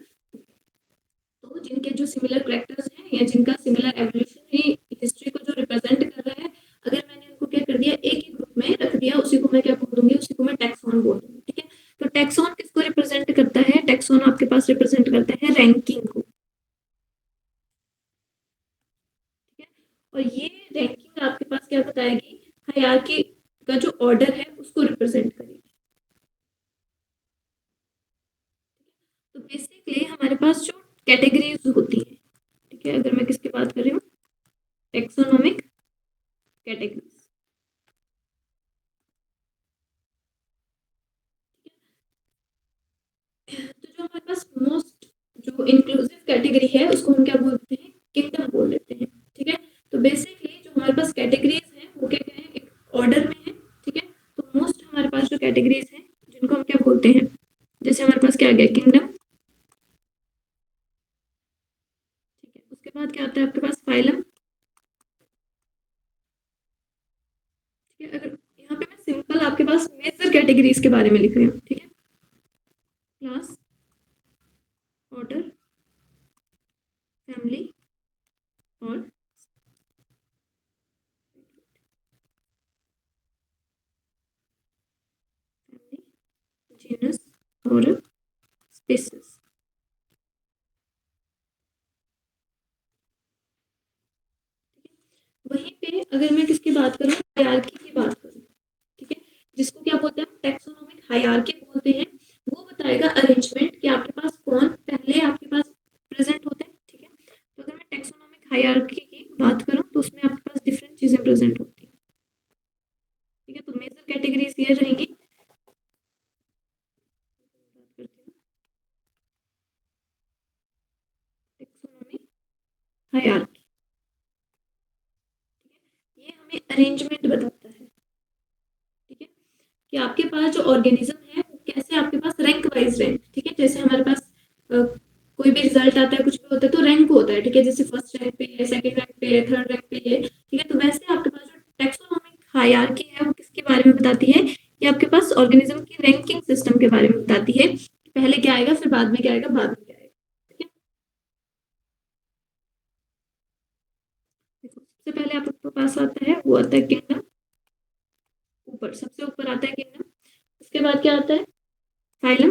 तो जिनके जो सिमिलर कैरेक्टर्स हैं या जिनका सिमिलर एवोल्यूशनरी हिस्ट्री को जो रिप्रेजेंट कर रहा है, अगर मैंने उनको क्या कर दिया, एक ही ग्रुप में रख दिया, उसी को मैं क्या बोल दूंगी, उसी को मैं टैक्सोन बोल दूंगी, ठीक है। तो टैक्सोन किसको रिप्रेजेंट करता है, टैक्सोन आपके पास रिप्रेजेंट करता है रैंकिंग को, ठीक है। और ये रैंकिंग आपके पास क्या बताएगी, हायरार्की का जो ऑर्डर है उसको रिप्रेजेंट करेगी। तो बेसिकली हमारे पास जो कैटेगरीज होती है, ठीक है, अगर मैं किसकी बात कर रही हूँ, टैक्सोनॉमिक कैटेगरीज, तो जो हमारे पास मोस्ट जो इंक्लूसिव कैटेगरी है उसको हम क्या बोलते हैं, किंगडम बोल देते हैं, ठीक है। तो बेसिकली जो हमारे पास कैटेगरीज हैं वो क्या क्या है, एक ऑर्डर में है, ठीक है। तो मोस्ट हमारे पास जो कैटेगरीज हैं जिनको हम क्या बोलते हैं, जैसे हमारे पास क्या आ गया, किंगडम, ठीक है, उसके बाद क्या आता है आपके पास, फाइलम, ठीक है। अगर यहाँ पे मैं सिंपल आपके पास मेजर कैटेगरीज के बारे में लिख रही हूँ, ठीक है, क्लास, ऑर्डर, फैमिली और जीनस और स्पीसीज। वहीं पे अगर मैं किसकी बात करूँ, हायरार्की की बात करूँ, ठीक है, जिसको क्या बोलते हैं, टैक्सोनॉमिक हायरार्की बोलते हैं, वो बताएगा अरेंजमेंट कि आपके पास कौन पहले आपके पास प्रेजेंट होते हैं, ठीक है। तो अगर मैं टैक्सोनॉमिक हायरार्की की बात करूँ तो उसमें आपके पास डिफरेंट चीजें प्रेजेंट होती हैं, ठीक है। तो मेजर कैटेगरीज ये रहेंगी, टैक्सोनॉमिक हायरार्की, ये हमें अरेंजमेंट बताता है, ठीक है, कि आपके पास जो ऑर्गेनिज्म है वो कैसे आपके पास रैंक वाइज रैंक, ठीक है। जैसे हमारे पास कोई भी रिजल्ट आता है, कुछ भी होता है तो रैंक होता है, ठीक है, जैसे फर्स्ट रैंक पे है, सेकंड रैंक पे है, थर्ड रैंक पे है, ठीक है। तो वैसे आपके पास जो टैक्सोनॉमिक हायरार्की है वो किसके बारे में बताती है, ये आपके पास ऑर्गेनिज्म की रैंकिंग सिस्टम के बारे में बताती है, पहले क्या आएगा फिर बाद में क्या आएगा, बाद में क्या आएगा, ठीक है। सबसे पहले आपके पास आता है, वो आता है किंगडम, ऊपर सबसे ऊपर आता है किंगडम, उसके बाद क्या आता है, फाइलम,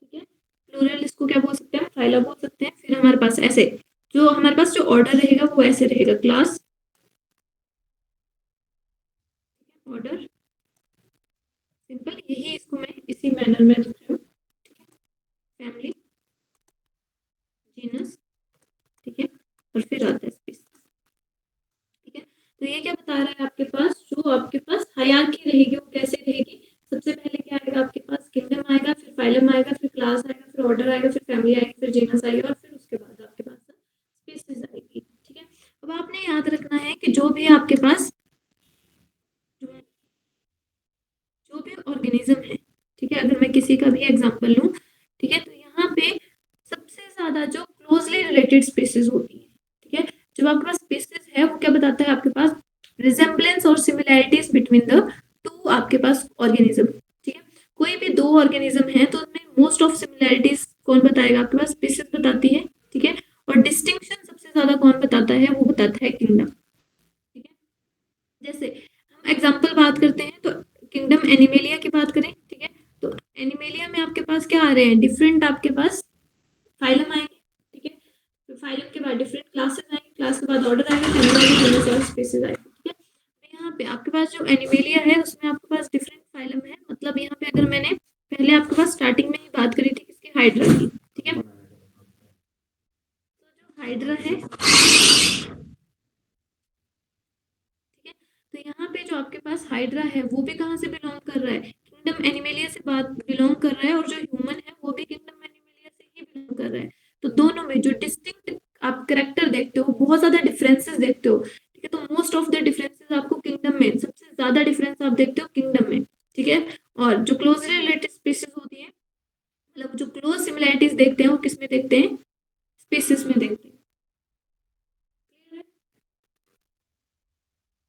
ठीक है, प्लूरल इसको क्या बोल सकते हैं, फाइला बोल सकते हैं। फिर हमारे पास ऐसे जो हमारे पास जो ऑर्डर रहेगा वो ऐसे रहेगा, क्लास, ऑर्डर, सिंपल, यही इसको मैं इसी मैनर में लिख रही हूँ, ठीक है, फैमिली, जीनस, ठीक है, और फिर आता है स्पीसीज, ठीक है। तो ये क्या बता रहा है, आपके पास जो आपके पास हायरार्की रहेगी वो कैसे रहेगी, सबसे पहले क्या आएगा आपके पास, किंगडम आएगा, फिर फाइलम आएगा, फिर क्लास आएगा, फिर ऑर्डर आएगा, फिर फैमिली आएगी, फिर जीनस आएगा, और फिर उसके बाद आपके पास स्पीसीज आएगी, ठीक है। अब आपने याद रखना है कि जो भी आपके पास जो भी ऑर्गेनिज्म है, ठीक है, अगर मैं किसी का भी एग्जांपल लूं, ठीक है, तो यहाँ पे सबसे ज्यादा जो क्लोजली रिलेटेड स्पीसीज होती है, ठीक है, जब आपके पास स्पीसीज है वो क्या बताता है, आपके पास रिजेम्बलेंस और सिमिलैरिटीज बिटवीन द टू आपके पास ऑर्गेनिज्म, ठीक है। कोई भी दो दो ऑर्गेनिज्म हैं तो उनमें मोस्ट ऑफ सिमिलैरिटीज कौन बताएगा? आपके पास स्पीसीज बताती है, ठीक है, और डिस्टिंक्शन सबसे ज्यादा कौन बताता है? वो बताता है किंगडम, ठीक है। जैसे हम एग्जांपल बात करते हैं तो किंगडम एनिमेलिया की बात करें, ठीक है, तो एनिमेलिया में आपके पास क्या आ रहे हैं? डिफरेंट आपके पास फाइलम आएंगे, ठीक है, तो फाइलम के बाद डिफरेंट क्लासेस आएंगे, क्लास के बाद ऑर्डर आएंगे, फैमिली और स्पीसीज आएंगे, ठीक है। तो यहाँ पे आपके पास जो एनिमेलिया है उसमें आपके पास डिफरेंट फाइलम है, मतलब यहाँ पे अगर मैंने पहले आपके पास स्टार्टिंग में ही बात करी थी किसकी? हाइड्रा की, ठीक है। तो जो हाइड्रा है, ठीक है, तो यहाँ पे जो आपके पास हाइड्रा है वो भी कहाँ से बिलोंग कर रहा है? किंगडम एनिमेलिया से बात बिलोंग कर रहा है, और जो ह्यूमन है वो भी किंगडम एनिमेलिया से ही बिलोंग कर रहा है। तो दोनों में जो डिस्टिंक्ट आप करेक्टर देखते हो, बहुत ज्यादा डिफरेंसेस देखते हो, ठीक है, तो मोस्ट ऑफ द डिफरेंसेस आपको किंगडम में, सबसे ज्यादा डिफरेंस आप देखते हो किंगडम में, ठीक है। और जो क्लोजली रिलेटेड स्पीसीज होती है, मतलब जो क्लोज सिमिलैरिटीज देखते हैं वो किस में देखते हैं? स्पीसीज में देखते हैं। Clear है?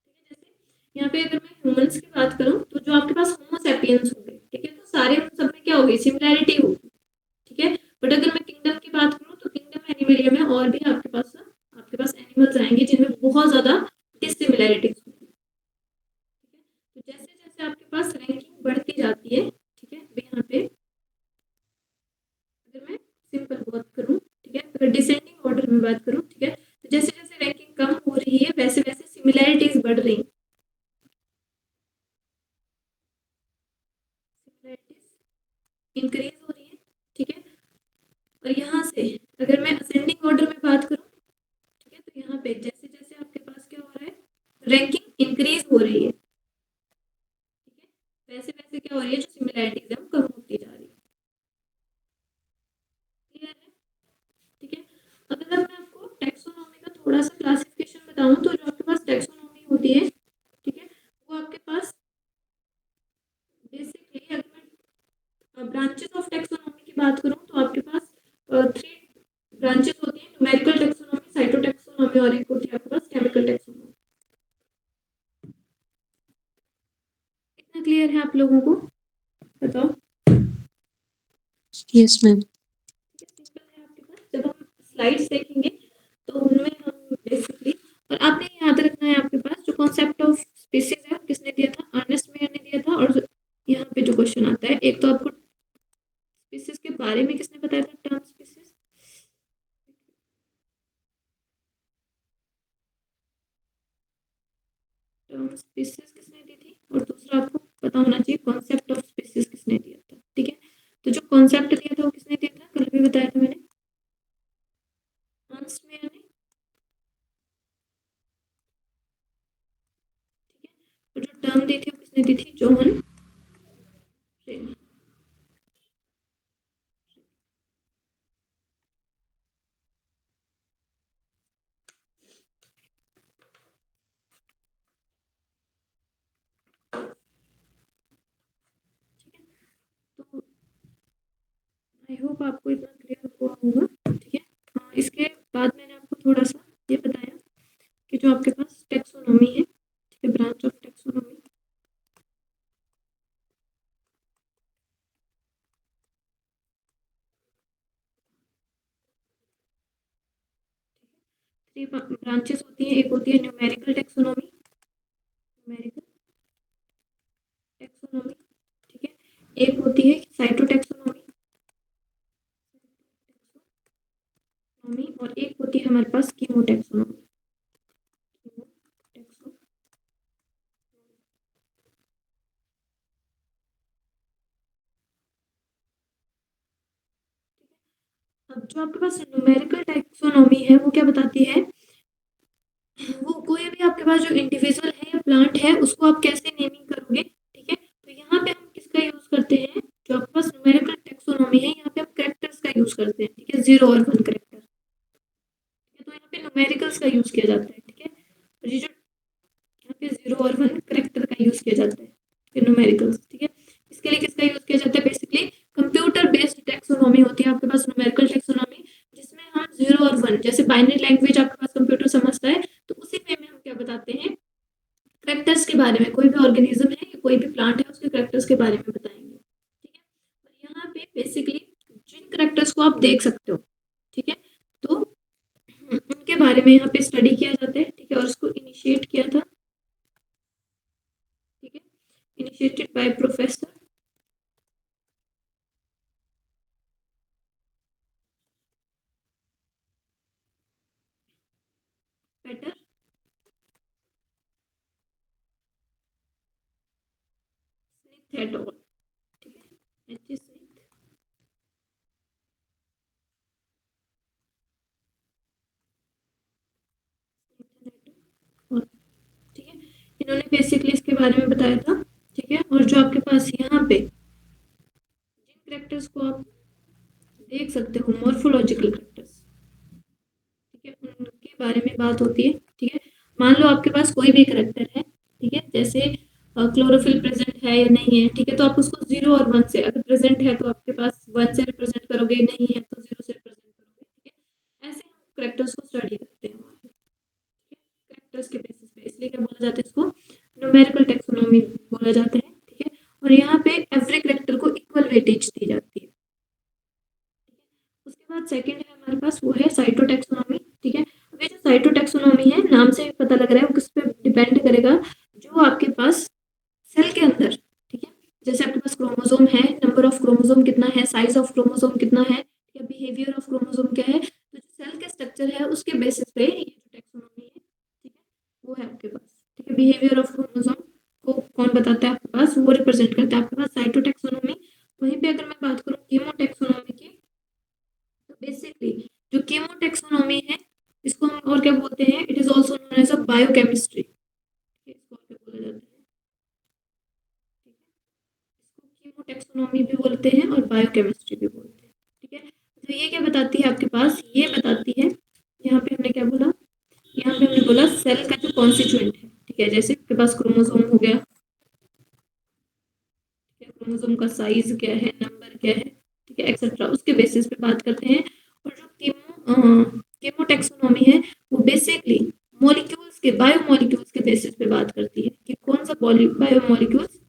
ठीक है, जैसे यहाँ पे अगर मैं ह्यूमंस की बात करूं तो जो आपके पास होमो सैपियंस होंगे, ठीक है, तो सारे उन सब में क्या होगी? सिमिलैरिटी होगी, ठीक है। बट अगर मैं किंगडम की बात करूं तो किंगडम एनिमलिया में और भी आपके पास एनिमल्स आएंगे जिनमें बहुत ज्यादा डिसिमिलैरिटीज होगी, ठीक है। तो जैसे जैसे आपके पास रैंकिंग बढ़ती जाती है, ठीक है, तो यहाँ पे अगर मैं सिंपल बात करूं, ठीक है, अगर डिसेंडिंग ऑर्डर में बात करूं, ठीक है, तो जैसे जैसे रैंकिंग कम हो रही है वैसे वैसे सिमिलैरिटीज बढ़ रही हैं, सिमिलैरिटीज इंक्रीज हो रही है, ठीक है। और यहाँ से अगर मैं असेंडिंग ऑर्डर में बात करूं, ठीक है, तो यहाँ पे जैसे जैसे आपके पास क्या हो रहा है? रैंकिंग इंक्रीज हो रही है, ठीक है, वैसे वैसे क्या हो रही है? जो सिमिलैरिटीज है वो कम होती जा रही है। क्लियर है? ठीक है। अगर मैं आपको टैक्सोनॉमी का थोड़ा सा क्लासिफिकेशन बताऊं तो जो आपके पास टैक्सोनॉमी होती है, ठीक है, वो आपके पास बेसिकली, अगर मैं ब्रांचेस ऑफ टैक्सोनॉमी की बात करूं तो आपके पास 3 ब्रांचेस होती हैं: न्यूमेरिकल टैक्सोनॉमी, साइटोटैक्सोनॉमी, और एक होती है आपके पास केमिकल टैक्सोनॉमी। कितना क्लियर है आप लोगों को? बताओ। Yes, ma'am. सिंपल है आपके पास। जब हम स्लाइड्स देखेंगे तो उनमें हम बेसिकली, और आपने याद रखना है आपके पास जो कॉन्सेप्ट ऑफ स्पीसीज है किसने दिया था? अर्नेस्ट मेयर ने दिया था। और यहाँ पे जो क्वेश्चन आता है, एक तो आपको स्पीसीज के बारे में किसने बताया था? टर्म स्पीसीज, टर्म स्पीसीज किसने दी थी? और दूसरा आपको पता होना चाहिए कॉन्सेप्ट ऑफ स्पीसीज किसने दिया था, ठीक है। तो जो कॉन्सेप्ट दिया था वो किसने दिया था? कल भी बताया था मैंने, अर्नेस्ट मेयर ने, ठीक है। और जो टर्म दी थी वो किसने दी थी? जोहन रे ने। तो आई होप आपको इतना क्लियर हुआ होगा, ठीक है। हाँ, इसके बाद मैंने आपको थोड़ा सा ये बताया कि जो आपके पास टैक्सोनॉमी है, ठीक है, ब्रांच ऑफ टैक्सोनॉमी, 3 ब्रांचेस होती हैं। एक होती है न्यूमेरिकल टैक्सोनॉमी, न्यूमेरिकल टैक्सोनॉमी, ठीक है। एक होती है साइटोटैक्सोनॉमी, और एक होती है हमारे पास कीमोटैक्सोनॉमी, कीमोटैक्सोनॉमी। अब जो आपके पास न्यूमेरिकल टैक्सोनॉमी है वो क्या बताती है? वो कोई भी आपके पास जो इंडिविजुअल है या प्लांट है उसको आप कैसे नेमिंग करोगे, ठीक है। तो यहाँ पे हम किसका यूज करते हैं? जो आपके पास न्यूमेरिकल टैक्सोनॉमी है यहाँ पे हम कैरेक्टर्स का यूज करते हैं, ठीक है, 0 और 1 कैरेक्टर, ठीक है। तो यहाँ पे न्यूमेरिकल्स का यूज किया जाता है, ठीक है। और ये जो यहाँ पे 0 और 1 कैरेक्टर का यूज किया जाता है, ठीक है, न्यूमेरिकल्स, ठीक है। इसके लिए किसका यूज किया जाता है? बेसिकली कंप्यूटर बेस्ड टैक्सोनॉमी होती है आपके पास, न्यूमेरिकल टैक्सोनॉमी, जिसमें हम 0 और 1 जैसे बाइनरी लैंग्वेज आपके पास कंप्यूटर समझता है, तो उसी वे में हम क्या बताते हैं? कैरेक्टर्स के बारे में, कोई भी ऑर्गेनिज्म है या कोई भी प्लांट है उसके कैरेक्टर्स के बारे में बताएंगे, ठीक है। पे बेसिकली जिन करेक्टर्स को आप देख सकते हो, ठीक है, तो उनके बारे में यहाँ पे स्टडी किया जाता है, ठीक है, और उसको इनिशिएट किया था, ठीक है, initiated by professor Peter Smith et al, ठीक है, एच स्मिथ और, ठीक है, इन्होंने बेसिकली इसके बारे में बताया था, ठीक है, और जो आपके पास यहाँ पे जिन करेक्टर्स को आप देख सकते हो मॉर्फोलॉजिकल करेक्टर्स, ठीक है, उनके बारे में बात होती है, ठीक है। मान लो आपके पास कोई भी करेक्टर है, ठीक है, जैसे क्लोरोफिल प्रेजेंट है या नहीं है, ठीक है, तो आप उसको 0 और 1 से, अगर प्रेजेंट है तो आपके पास 1 से रिप्रेजेंट करोगे, नहीं है तो 0 से रिप्रेजेंट करोगे, ठीक है। ऐसे हम करेक्टर्स को स्टडी करते हैं करेक्टर्स के बेसिस पे, इसलिए क्या बोला जाता है इसको न्यूमेरिकल टैक्सोनॉमी बोला जाता है, ठीक है। और यहाँ पे एवरी करेक्टर को इक्वल वेटेज दी जाती है। उसके बाद सेकंड है हमारे पास, वो है साइटोटैक्सोनॉमी, ठीक है। अब ये जो साइटोटैक्सोनॉमी है, नाम से भी पता लग रहा है वो किस पे डिपेंड करेगा, जो आपके पास सेल के अंदर, ठीक है, जैसे आपके पास क्रोमोसोम है, नंबर ऑफ क्रोमोसोम कितना है, साइज ऑफ क्रोमोसोम कितना है, या बिहेवियर ऑफ क्रोमोसोम क्या है, तो जो सेल का स्ट्रक्चर है उसके बेसिस पे ये जो टैक्सोनॉमी है, ठीक है, वो है आपके पास, ठीक है। बिहेवियर ऑफ क्रोमोसोम को कौन बताता है आपके पास, वो रिप्रेजेंट करता है आपके पास साइटोटैक्सोनॉमी। वहीं पे अगर मैं बात करूँ कीमोटैक्सोनॉमी की, तो बेसिकली जो कीमोटैक्सोनॉमी है, इसको हम और क्या बोलते हैं, it is also known as a biochemistry, इसको और क्या बोला जाता है, इसको कीमोटैक्सोनॉमी भी बोलते हैं और बायोकेमिस्ट्री भी बोलते हैं, ठीक है। तो ये क्या बताती है आपके पास, ये बताती है, यहाँ पे हमने क्या बोला, यहाँ पे हमने बोला सेल का जो कॉन्स्टिट्यूएंट है, ठीक है, जैसे आपके पास क्रोमोसोम हो गया, क्रोमोसोम का साइज क्या है, नंबर क्या है, ठीक है, एक्सेट्रा, उसके बेसिस पे बात करते हैं। और जो कीमोटैक्सोनॉमी है, वो बेसिकली मॉलिक्यूल्स के, बायोमॉलिक्यूल्स के बेसिस पे बात करती है कि कौन सा biomolecules,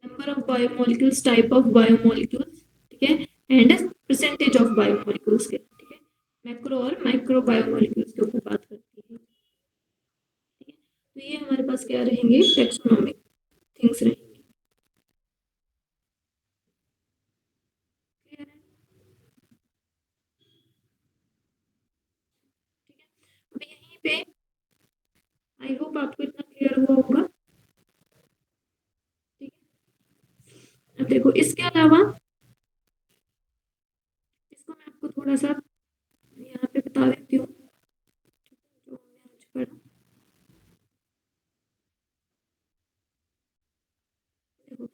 number of biomolecules, type of biomolecules, ठीक है, एंड परसेंटेज ऑफ बायोमॉलिक्यूल्स के, ठीक है, मैक्रो और माइक्रो बायोमॉलिक्यूल्स के ऊपर बात करती है, ठीक है। तो ये हमारे पास क्या रहेंगे, टैक्सोनॉमिक थिंग्स रहेंगे। Clear है? ठीक है, अब यहीं पे आई होप आपको इतना क्लियर हुआ होगा, ठीक है। अब देखो इसके अलावा, इसको मैं आपको थोड़ा सा यहाँ पे बता देती हूँ, जो हमने आज पढ़ा। देखो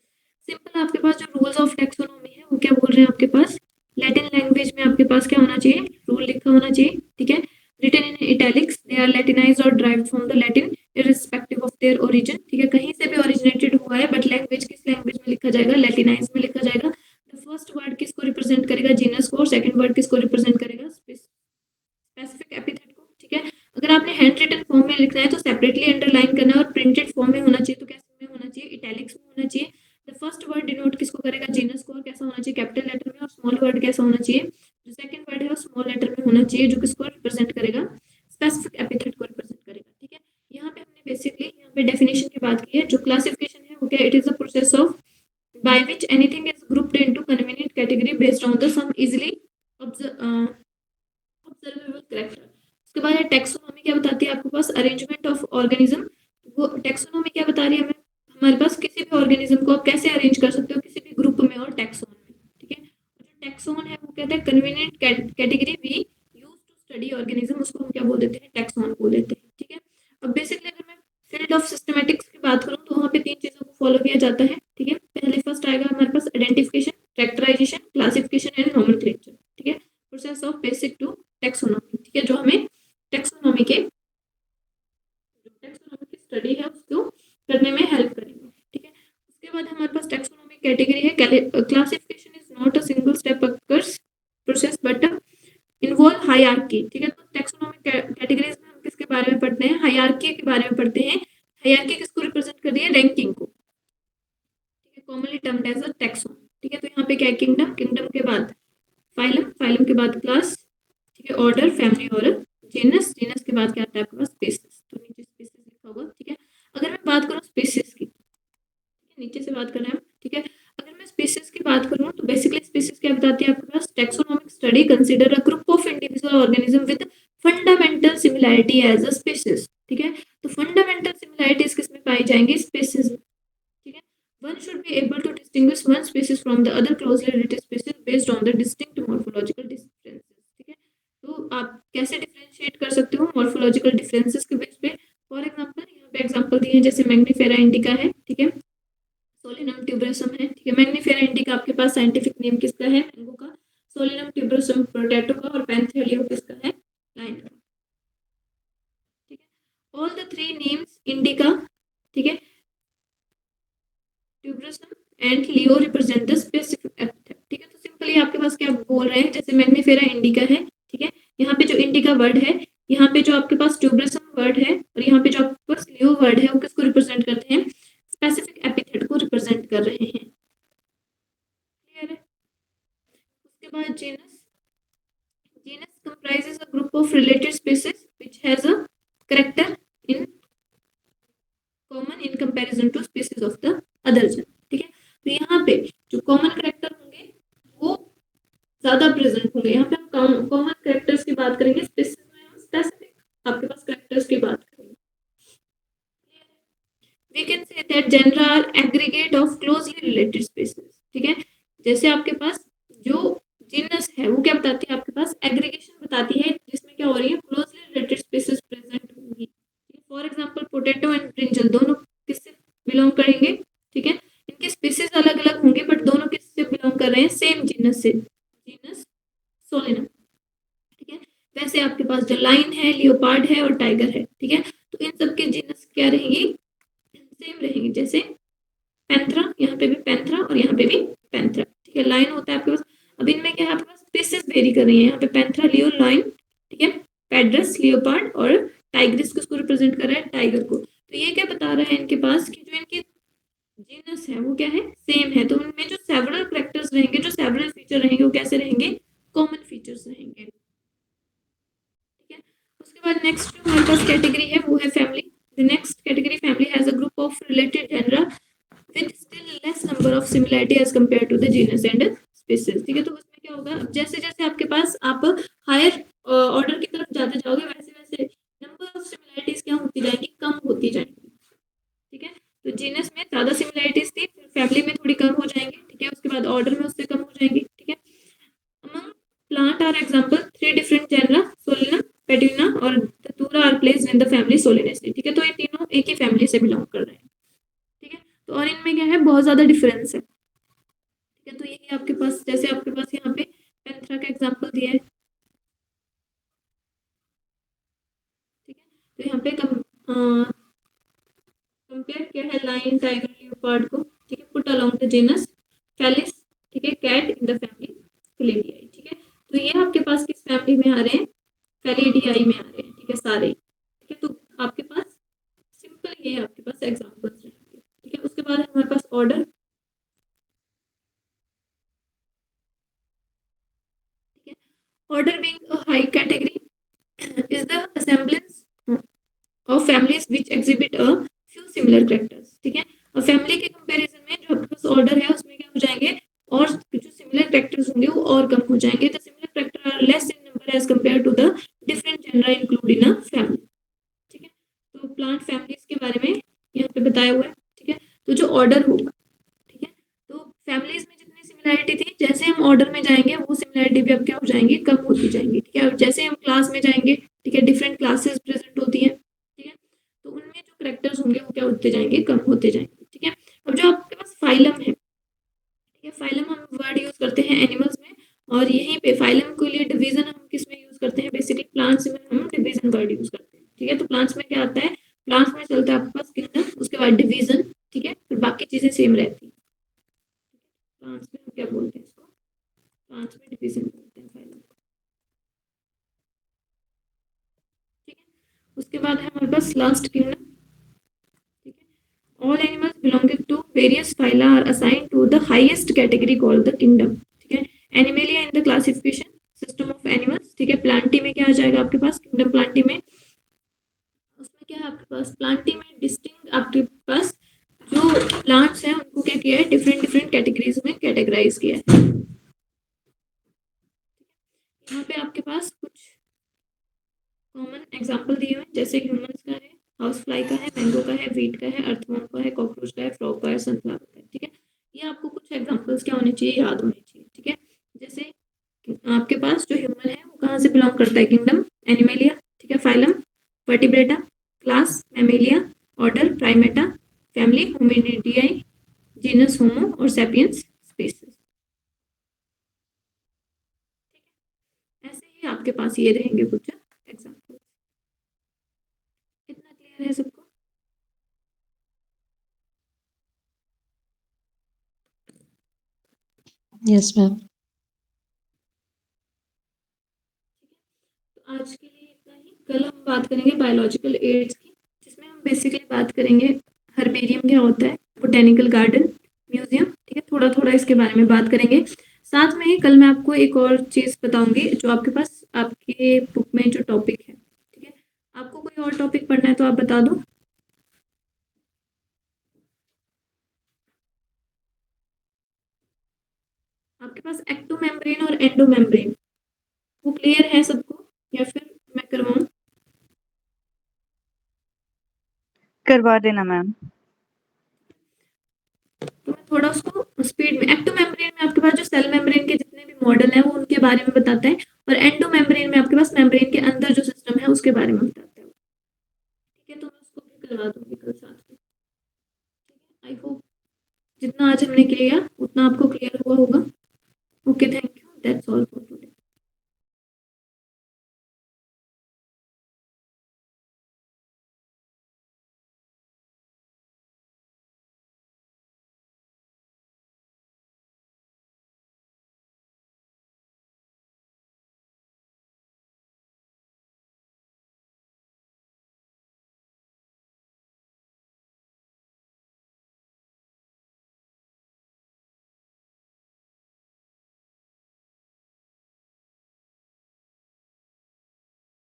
सिंपल, आपके पास जो रूल्स ऑफ टैक्सोनॉमी है वो क्या बोल रहे हैं आपके पास, लैटिन लैंग्वेज में आपके पास क्या होना चाहिए, रूल लिखा होना चाहिए, ठीक है, written in italics, they are latinized और derived from the Latin irrespective of their origin, ठीक है, कहीं से भी ओरिजिनेटेड हुआ है, बट लैंग्वेज किस लैंग्वेज में लिखा जाएगा, लैटिनाइज में लिखा जाएगा। द फर्स्ट वर्ड किसको रिप्रेजेंट करेगा, जीनस को, और सेकंड वर्ड किसको रिप्रेजेंट करेगा, स्पेसिफिक एपिथेट को, ठीक है। अगर आपने हैंड रिटन फॉर्म में लिखना है तो सेपरेटली अंडरलाइन करना है, और प्रिंटेड फॉर्म में होना चाहिए तो कैसे में होना चाहिए, इटैलिक्स में होना चाहिए। द फर्स्ट वर्ड डिनोट किसको करेगा, जीनस को, और कैसा होना चाहिए, कैपिटल लेटर में, और स्मॉल वर्ड कैसा होना चाहिए, जो सेकंड वर्ड है वो स्मॉल लेटर में होना चाहिए, जो किसको रिप्रेजेंट करेगा, स्पेसिफिक एपिथेट को रिप्रेजेंट करेगा, ठीक है। यहाँ पे हमने बेसिकली यहाँ पे डेफिनेशन की बात की है, जो क्लासिफिकेशन है वो क्या, it is the process of by which anything is grouped into convenient category based on the some easily observable character। उसके बाद है टैक्सोनॉमी, क्या बताती है आपके पास, अरेंजमेंट ऑफ ऑर्गेनिज्म। वो टैक्सोनॉमी क्या बता रही है हमें, हमारे पास किसी भी ऑर्गेनिज्म को आप कैसे अरेंज कर सकते हो, किसी भी ग्रुप में और टैक्सोन में, ठीक है। जो टैक्सोन है वो कहते हैं convenient category we use to study organism, उसको हम क्या बोल देते हैं, टैक्सोन बोल देते हैं, ठीक है। अब बेसिकली अगर मैं फील्ड ऑफ सिस्टमैटिक्स की बात करूँ तो वहाँ पे 3 चीजों को फॉलो किया जाता है, ठीक है। पहले फर्स्ट आएगा हमारे पास identification, characterization, classification and nomenclature, ठीक है, process of basic to taxonomy, ठीक है, जो हमें टैक्सोनॉमी की स्टडी है उसको करने में हेल्प करेंगे, ठीक है। उसके बाद हमारे पास टैक्सोनॉमी कैटेगरी है, classification is not a single step occurs process but involve hierarchy, ठीक है। तो टैक्सोनॉमिक कैटेगरीज में हम किसके बारे में पढ़ते हैं, हायरार्की के बारे में पढ़ते हैं। हायरार्की किसको रिप्रेजेंट कर रही है, रैंकिंग को, ठीक है, commonly termed as a taxon, ठीक है। तो यहाँ पे पे क्या है, किंगडम, किंगडम के बाद फाइलम, फाइलम के बाद क्लास, ठीक है, ऑर्डर, फैमिली और जीनस, जीनस के बाद क्या आता है आपके पास, स्पीसीज। तो नीचे स्पीसीज लिखा होगा, ठीक है। अगर मैं बात करूँ स्पीसीज की, नीचे से बात कर रहे हैं, ठीक है। अगर मैं स्पीसीज की बात करूँ तो बेसिकली स्पीसीज क्या बताती है आपके पास, taxonomic study consider a group of individual organism with fundamental similarity as a species, ठीक है। तो फंडामेंटल सिमिलैरिटीज किसमें पाई जाएंगी, स्पीसीज में, ठीक है। One should be able to distinguish one species from the other closely related species based on the distinct morphological differences, ठीक है। तो आप कैसे डिफरेंशिएट कर सकते हो, मॉर्फोलॉजिकल डिफरेंसेस के बेस पे। फॉर एग्जांपल यहाँ पे एग्जांपल दिए हैं, जैसे मैग्नीफेरा इंडिका है, ठीक है, सोलिनम ट्यूबरसम है, ठीक है। मैग्नीफेरा इंडिका आपके पास साइंटिफिक नेम किसका है, मैंगो का, सोलिनम ट्यूबरसम पोटैटो का, और पैंथेलियो किसका है, लाइन का, ठीक है। All the three names indica, ठीक है, ट्यूबरसम and Leo represent the specific epithet, ठीक है। तो सिंपली आपके पास क्या बोल रहे हैं, जैसे मैग्नीफेरा इंडिका है, ठीक है, यहाँ पे जो इंडिका वर्ड है, यहाँ पे जो आपके पास ट्यूबरसम वर्ड है, और यहाँ पे जो आपके पास लियो वर्ड है, वो किसको रिप्रेजेंट करते हैं, स्पेसिफिक एपिथेट को रिप्रेजेंट कर रहे हैं, क्लियर है। उसके बाद genus, genus comprises a group of related species which has a character in common in comparison to species of the other genera, ठीक है। तो यहाँ पे जो कॉमन कैरेक्टर होंगे वो ज्यादा प्रेजेंट होंगे। यहाँ पे हम कॉमन कैरेक्टर्स की बात करेंगे, स्पीशीज में हम स्पेसिफिक आपके पास कैरेक्टर्स की बात करेंगे। We can say that genera are aggregate of closely related species, ठीक है। जैसे आपके पास जो जीनस है वो क्या बताती है, आपके पास एग्रीगेशन बताती है, जिसमें क्या हो रही है, क्लोजली रिलेटेड स्पीशीज प्रेजेंट होंगी। For example potato and brinjal दोनों किससे बिलोंग करेंगे, ठीक है। इनके स्पीशीज अलग अलग होंगे बट दोनों किससे बिलोंग कर रहे हैं, सेम जीनस से, जीनस सोलिनम, ठीक है। वैसे आपके पास जो लाइन है, लियोपार्ड है और टाइगर है, ठीक है। तो इन सबके जीनस क्या रहेंगी, सेम रहेंगी, जैसे पैंथरा, यहाँ पे भी पैंथरा और यहाँ पे भी पैंथरा, ठीक है। लाइन होता है आपके पास, अब इनमें क्या है, आपके पास स्पीशीज वेरी कर रही है, यहाँ पे पैंथरा, लियो, लाइन, ठीक है, पेड्रस, लियोपार्ड और टाइग्रिस किसको रिप्रेजेंट कर रहा है, टाइगर को। तो ये क्या बता रहा है इनके पास कि जो इनकी जीनस है वो क्या है, सेम है। तो उनमें जो सेवरल कैरेक्टर्स रहेंगे, जो सेवरल फीचर रहेंगे, वो कैसे रहेंगे, कॉमन फीचर्स रहेंगे, ठीक है। उसके बाद नेक्स्ट जो हमारे पास कैटेगरी है वो है family. The next category family has a group of related genera with still less number of similarity as compared to the genus and species, ठीक है। तो उसमें क्या होगा, जैसे जैसे आपके पास आप हायर ऑर्डर की तरफ जाते जाओगे, वैसे वैसे नंबर ऑफ सिमिलैरिटीज क्या होती जाएंगी, कम होती जाएंगी, ठीक है। तो जीनस में ज्यादा सिमिलैरिटीज थी, फिर फैमिली में थोड़ी कम हो जाएंगी, ठीक है। उसके बाद ऑर्डर में उससे कम हो जाएंगी, ठीक है। Among plant are example three different genera, Solanum, Petunia और Datura are placed in the family Solanaceae, ठीक है। तो ये तीनों एक ही फैमिली से बिलोंग कर रहे हैं, ठीक है। तो और इनमें क्या है, बहुत ज्यादा डिफरेंस है, ठीक है। तो यही आपके पास, जैसे आपके पास यहाँ पे पैंथरा का एग्जांपल दिया है, ठीक है। तो यहाँ पे कंपेयर किया है लायन, टाइगर, लियोपार्ड को, ठीक है, put along the genus Felis, ठीक है, cat in the family Felidae, ठीक है। तो ये आपके पास किस फैमिली में आ रहे हैं, फेलिडियाई में आ रहे हैं, ठीक है, सारे, ठीक है। तो आपके पास सिंपल ये आपके पास एग्जांपल्स रहेंगे, ठीक है। उसके बाद हमारे पास ऑर्डर, ठीक है। Order being a high category is the assemblance of families which exhibit a few similar characters, ठीक है। और फैमिली के कंपैरिजन में जो आपके पास ऑर्डर है उसमें क्या हो जाएंगे, और जो सिमिलर कैरेक्टर्स होंगे वो और कम हो जाएंगे। The similar character are less in number as compare to the different genera include in a family, ठीक है। तो प्लांट फैमिलीज के बारे में यहाँ पे बताया हुआ है, ठीक है। तो जो ऑर्डर होगा, ठीक है, तो फैमिलीज में जितनी सिमिलैरिटी थी, जैसे हम ऑर्डर में जाएंगे वो सिमिलैरिटी भी अब क्या हो जाएंगी, कम होती जाएंगी, ठीक है। अब जैसे हम क्लास में जाएंगे, ठीक है, डिफरेंट क्लासेस प्रेजेंट होती हैं, ठीक है। तो उनमें जो करेक्टर्स होंगे वो क्या होते जाएंगे, कम होते जाएंगे, ठीक है। अब जो आपके पास फाइलम है, ठीक है, फाइलम हम वर्ड यूज करते हैं एनिमल्स में, और यहीं पे फाइलम के लिए डिवीजन हम किस में यूज करते हैं, बेसिकली प्लांट्स में हम डिवीजन वर्ड यूज करते हैं, ठीक है। तो प्लांट्स में क्या आता है, प्लांट्स में चलता है आपके पास किंगडम, उसके बाद डिवीजन, ठीक है, फिर बाकी चीजें सेम रहती है। प्लांट्स में हम क्या बोलते हैं इसको, प्लांट्स में डिवीजन बोलते हैं फाइलम को, ठीक है। उसके बाद है हमारे पास लास्ट किंगडम, ठीक है। All animals belonging to various phyla are assigned to the highest category called the kingdom. ठीक है, Animalia in the classification system of animals. ठीक है, प्लांटी में क्या आ जाएगा आपके पास, किंगडम प्लांटी में, उसमें क्या है आपके पास, प्लांटी में डिस्टिंक्ट आपके पास जो प्लांट्स हैं उनको क्या किया है, डिफरेंट डिफरेंट कैटेगरीज में कैटेगराइज किया है। यहाँ पे आपके पास कुछ कॉमन एग्जांपल दिए हुए हैं, जैसे ह्यूमंस का है, हाउस फ्लाई का है, मैंगो का है, वीट का है, अर्थवर्म का है, कॉकरोच का है, फ्रॉग का है, सनफ्लावर का है। ठीक है, ये आपको कुछ एग्जांपल्स क्या होने चाहिए, याद होने चाहिए। ठीक है, जैसे आपके पास जो ह्यूमन है वो कहाँ से बिलोंग करता है, किंगडम एनिमेलिया। ठीक है, phylum Vertebrata, class Mammalia, order Primata, family Hominidae, genus Homo और सैपियंस स्पीसीज। ऐसे ही आपके पास ये रहेंगे कुछ एग्जांपल। इतना क्लियर है सबको? Yes ma'am. तो आज के लिए इतना ही। कल हम बात करेंगे बायोलॉजिकल एड्स की, जिसमें हम बेसिकली बात करेंगे हर्बेरियम क्या होता है, बोटेनिकल गार्डन, म्यूजियम। ठीक है, थोड़ा थोड़ा इसके बारे में बात करेंगे। साथ में कल मैं आपको एक और चीज़ बताऊंगी जो आपके पास आपके बुक में जो टॉपिक है। ठीक है, आपको कोई और टॉपिक पढ़ना है तो आप बता दो। आपके पास एक्टोमेम्ब्रेन और एंडोमेम्ब्रेन वो क्लियर है सबको, या फिर मैं करवाऊं? करवा देना मैम। तो मैं थोड़ा उसको स्पीड में, एक्टोमेम्ब्रेन में आपके पास जो सेल मेम्ब्रेन के जितने भी मॉडल हैं वो उनके बारे में बताता है, और एंडोमेम्ब्रेन में आपके पास मेम्ब्रेन के अंदर जो सिस्टम है उसके बारे में बताता है। ठीक है, तो मैं उसको भी करवा दूंगी कल साथ में। आई होप जितना आज हमने किया उतना आपको क्लियर हुआ होगा। Okay, thank you, that's all.